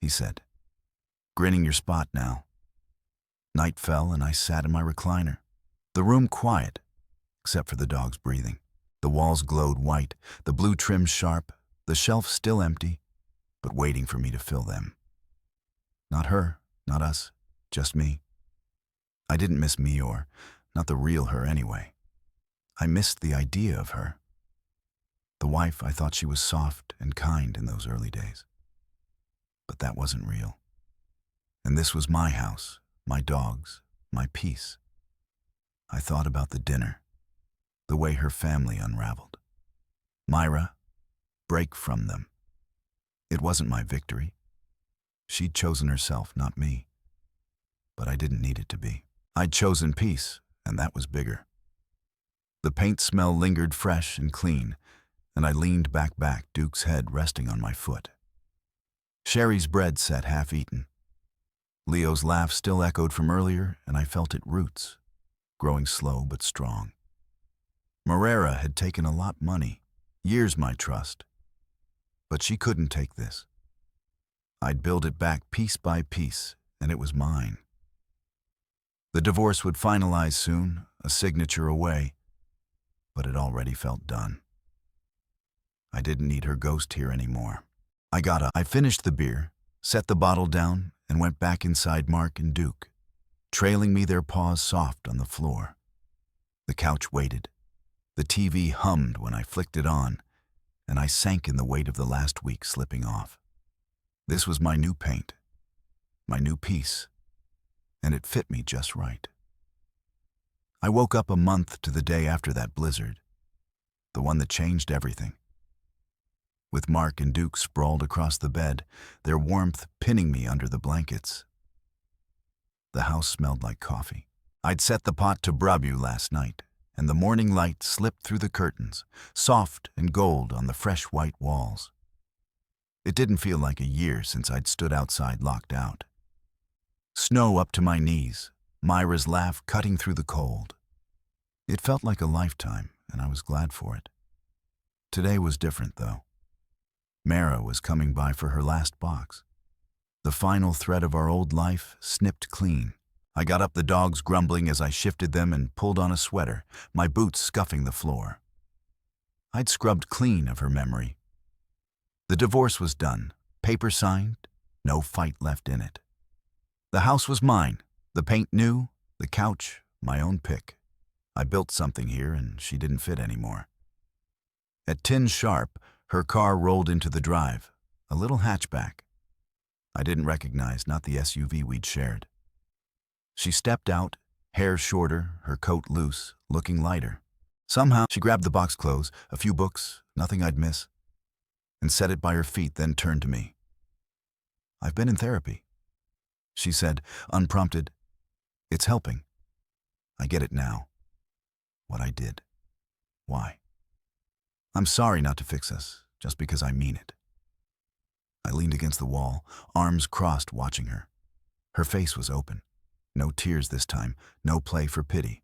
he said. "Grinning your spot now." Night fell and I sat in my recliner. The room quiet, except for the dogs breathing. The walls glowed white, the blue trim sharp, the shelf still empty, but waiting for me to fill them. Not her, not us, just me. I didn't miss me, or not the real her anyway. I missed the idea of her. The wife, I thought she was soft and kind in those early days. But that wasn't real. And this was my house, my dogs, my peace. I thought about the dinner, the way her family unraveled. Myra, break from them. It wasn't my victory. She'd chosen herself, not me. But I didn't need it to be. I'd chosen peace, and that was bigger. The paint smell lingered fresh and clean, and I leaned back, Duke's head resting on my foot. Sherry's bread sat half-eaten. Leo's laugh still echoed from earlier, and I felt it roots, growing slow but strong. Marrera had taken a lot money, years my trust. But she couldn't take this. I'd build it back piece by piece, and it was mine. The divorce would finalize soon, a signature away, but it already felt done. I didn't need her ghost here anymore. I finished the beer, set the bottle down, and went back inside Mark and Duke, trailing me their paws soft on the floor. The couch waited. The TV hummed when I flicked it on, and I sank in the weight of the last week slipping off. This was my new paint, my new piece, and it fit me just right. I woke up a month to the day after that blizzard, the one that changed everything. With Mark and Duke sprawled across the bed, their warmth pinning me under the blankets. The house smelled like coffee. I'd set the pot to brabu last night, and the morning light slipped through the curtains, soft and gold on the fresh white walls. It didn't feel like a year since I'd stood outside locked out. Snow up to my knees, Myra's laugh cutting through the cold. It felt like a lifetime, and I was glad for it. Today was different, though. Mara was coming by for her last box. The final thread of our old life snipped clean. I got up, the dogs grumbling as I shifted them, and pulled on a sweater, my boots scuffing the floor. I'd scrubbed clean of her memory. The divorce was done, paper signed, no fight left in it. The house was mine, the paint new, the couch, my own pick. I built something here and she didn't fit anymore. At 10 sharp, her car rolled into the drive, a little hatchback. I didn't recognize, not the SUV we'd shared. She stepped out, hair shorter, her coat loose, looking lighter. Somehow, she grabbed the box clothes, a few books, nothing I'd miss, and set it by her feet, then turned to me. "I've been in therapy," she said, unprompted. "It's helping. I get it now. What I did. Why. I'm sorry not to fix us, just because I mean it." I leaned against the wall, arms crossed, watching her. Her face was open. No tears this time, no play for pity.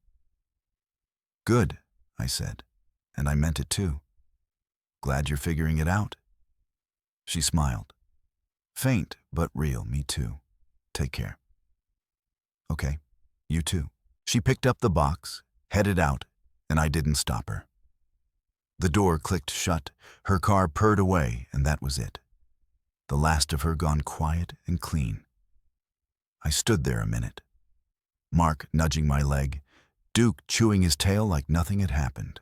"Good," I said, and I meant it too. "Glad you're figuring it out." She smiled. "Faint, but real, me too. Take care." "Okay, you too." She picked up the box, headed out, and I didn't stop her. The door clicked shut, her car purred away, and that was it. The last of her gone quiet and clean. I stood there a minute. Mark nudging my leg, Duke chewing his tail like nothing had happened.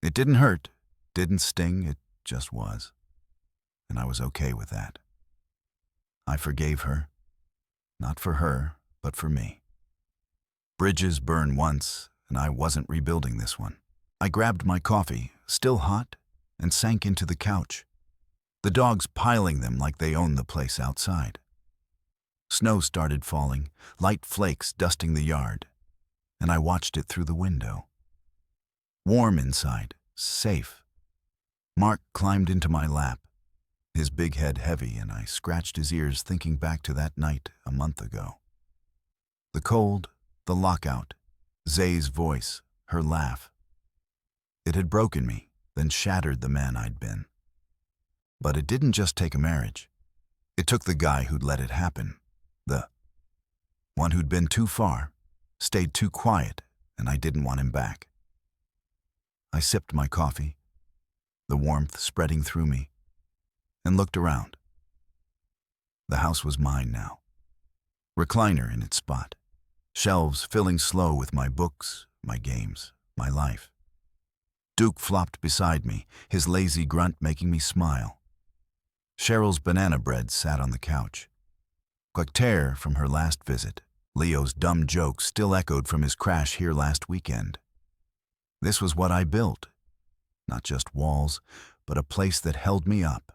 It didn't hurt, didn't sting, it just was. And I was okay with that. I forgave her. Not for her, but for me. Bridges burn once, and I wasn't rebuilding this one. I grabbed my coffee, still hot, and sank into the couch. The dogs piling them like they owned the place outside. Snow started falling, light flakes dusting the yard, and I watched it through the window. Warm inside, safe. Mark climbed into my lap, his big head heavy, and I scratched his ears thinking back to that night a month ago. The cold, the lockout, Zay's voice, her laugh. It had broken me, then shattered the man I'd been. But it didn't just take a marriage. It took the guy who'd let it happen. The one who'd been too far, stayed too quiet, and I didn't want him back. I sipped my coffee, the warmth spreading through me, and looked around. The house was mine now. Recliner in its spot, shelves filling slow with my books, my games, my life. Duke flopped beside me, his lazy grunt making me smile. Cheryl's banana bread sat on the couch. Clectere from her last visit. Leo's dumb joke still echoed from his crash here last weekend. This was what I built. Not just walls, but a place that held me up.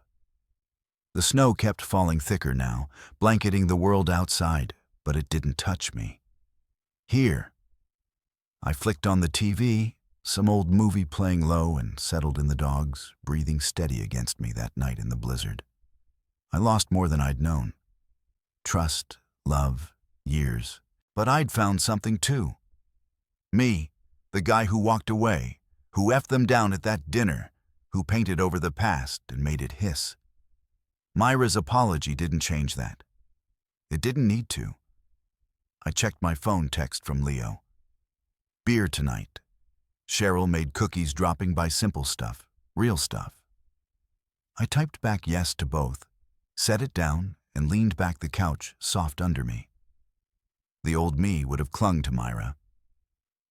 The snow kept falling thicker now, blanketing the world outside, but it didn't touch me. Here. I flicked on the TV, some old movie playing low, and settled in the dogs, breathing steady against me that night in the blizzard. I lost more than I'd known. Trust, love, years. But I'd found something too. Me, the guy who walked away, who effed them down at that dinner, who painted over the past and made it hiss. Myra's apology didn't change that. It didn't need to. I checked my phone text from Leo. Beer tonight. Cheryl made cookies dropping by simple stuff, real stuff. I typed back yes to both, set it down, and leaned back the couch, soft under me. The old me would have clung to Myra.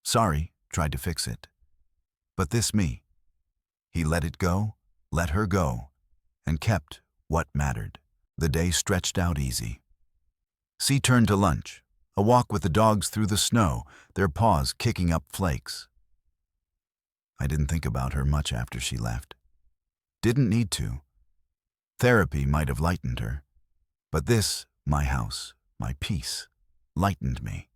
Sorry, tried to fix it. But this me. He let it go, let her go, and kept what mattered. The day stretched out easy. C turned to lunch, a walk with the dogs through the snow, their paws kicking up flakes. I didn't think about her much after she left. Didn't need to. Therapy might have lightened her. But this, my house, my peace, lightened me.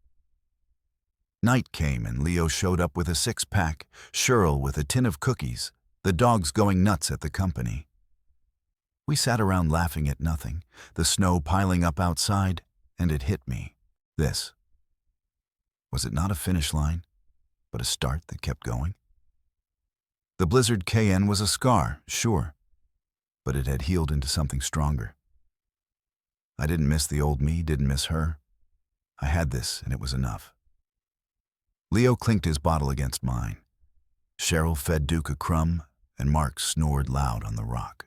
Night came and Leo showed up with a 6-pack, Cheryl with a tin of cookies, the dogs going nuts at the company. We sat around laughing at nothing, the snow piling up outside, and it hit me. This. Was it not a finish line, but a start that kept going? The Blizzard KN was a scar, sure, but it had healed into something stronger. I didn't miss the old me, didn't miss her. I had this, and it was enough. Leo clinked his bottle against mine. Cheryl fed Duke a crumb, and Mark snored loud on the rock.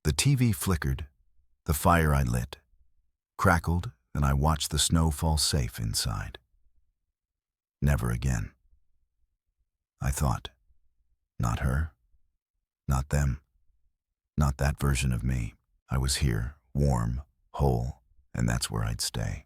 The TV flickered, the fire I lit crackled, and I watched the snow fall safe inside. Never again. I thought, not her, not them, not that version of me. I was here, warm, whole, and that's where I'd stay.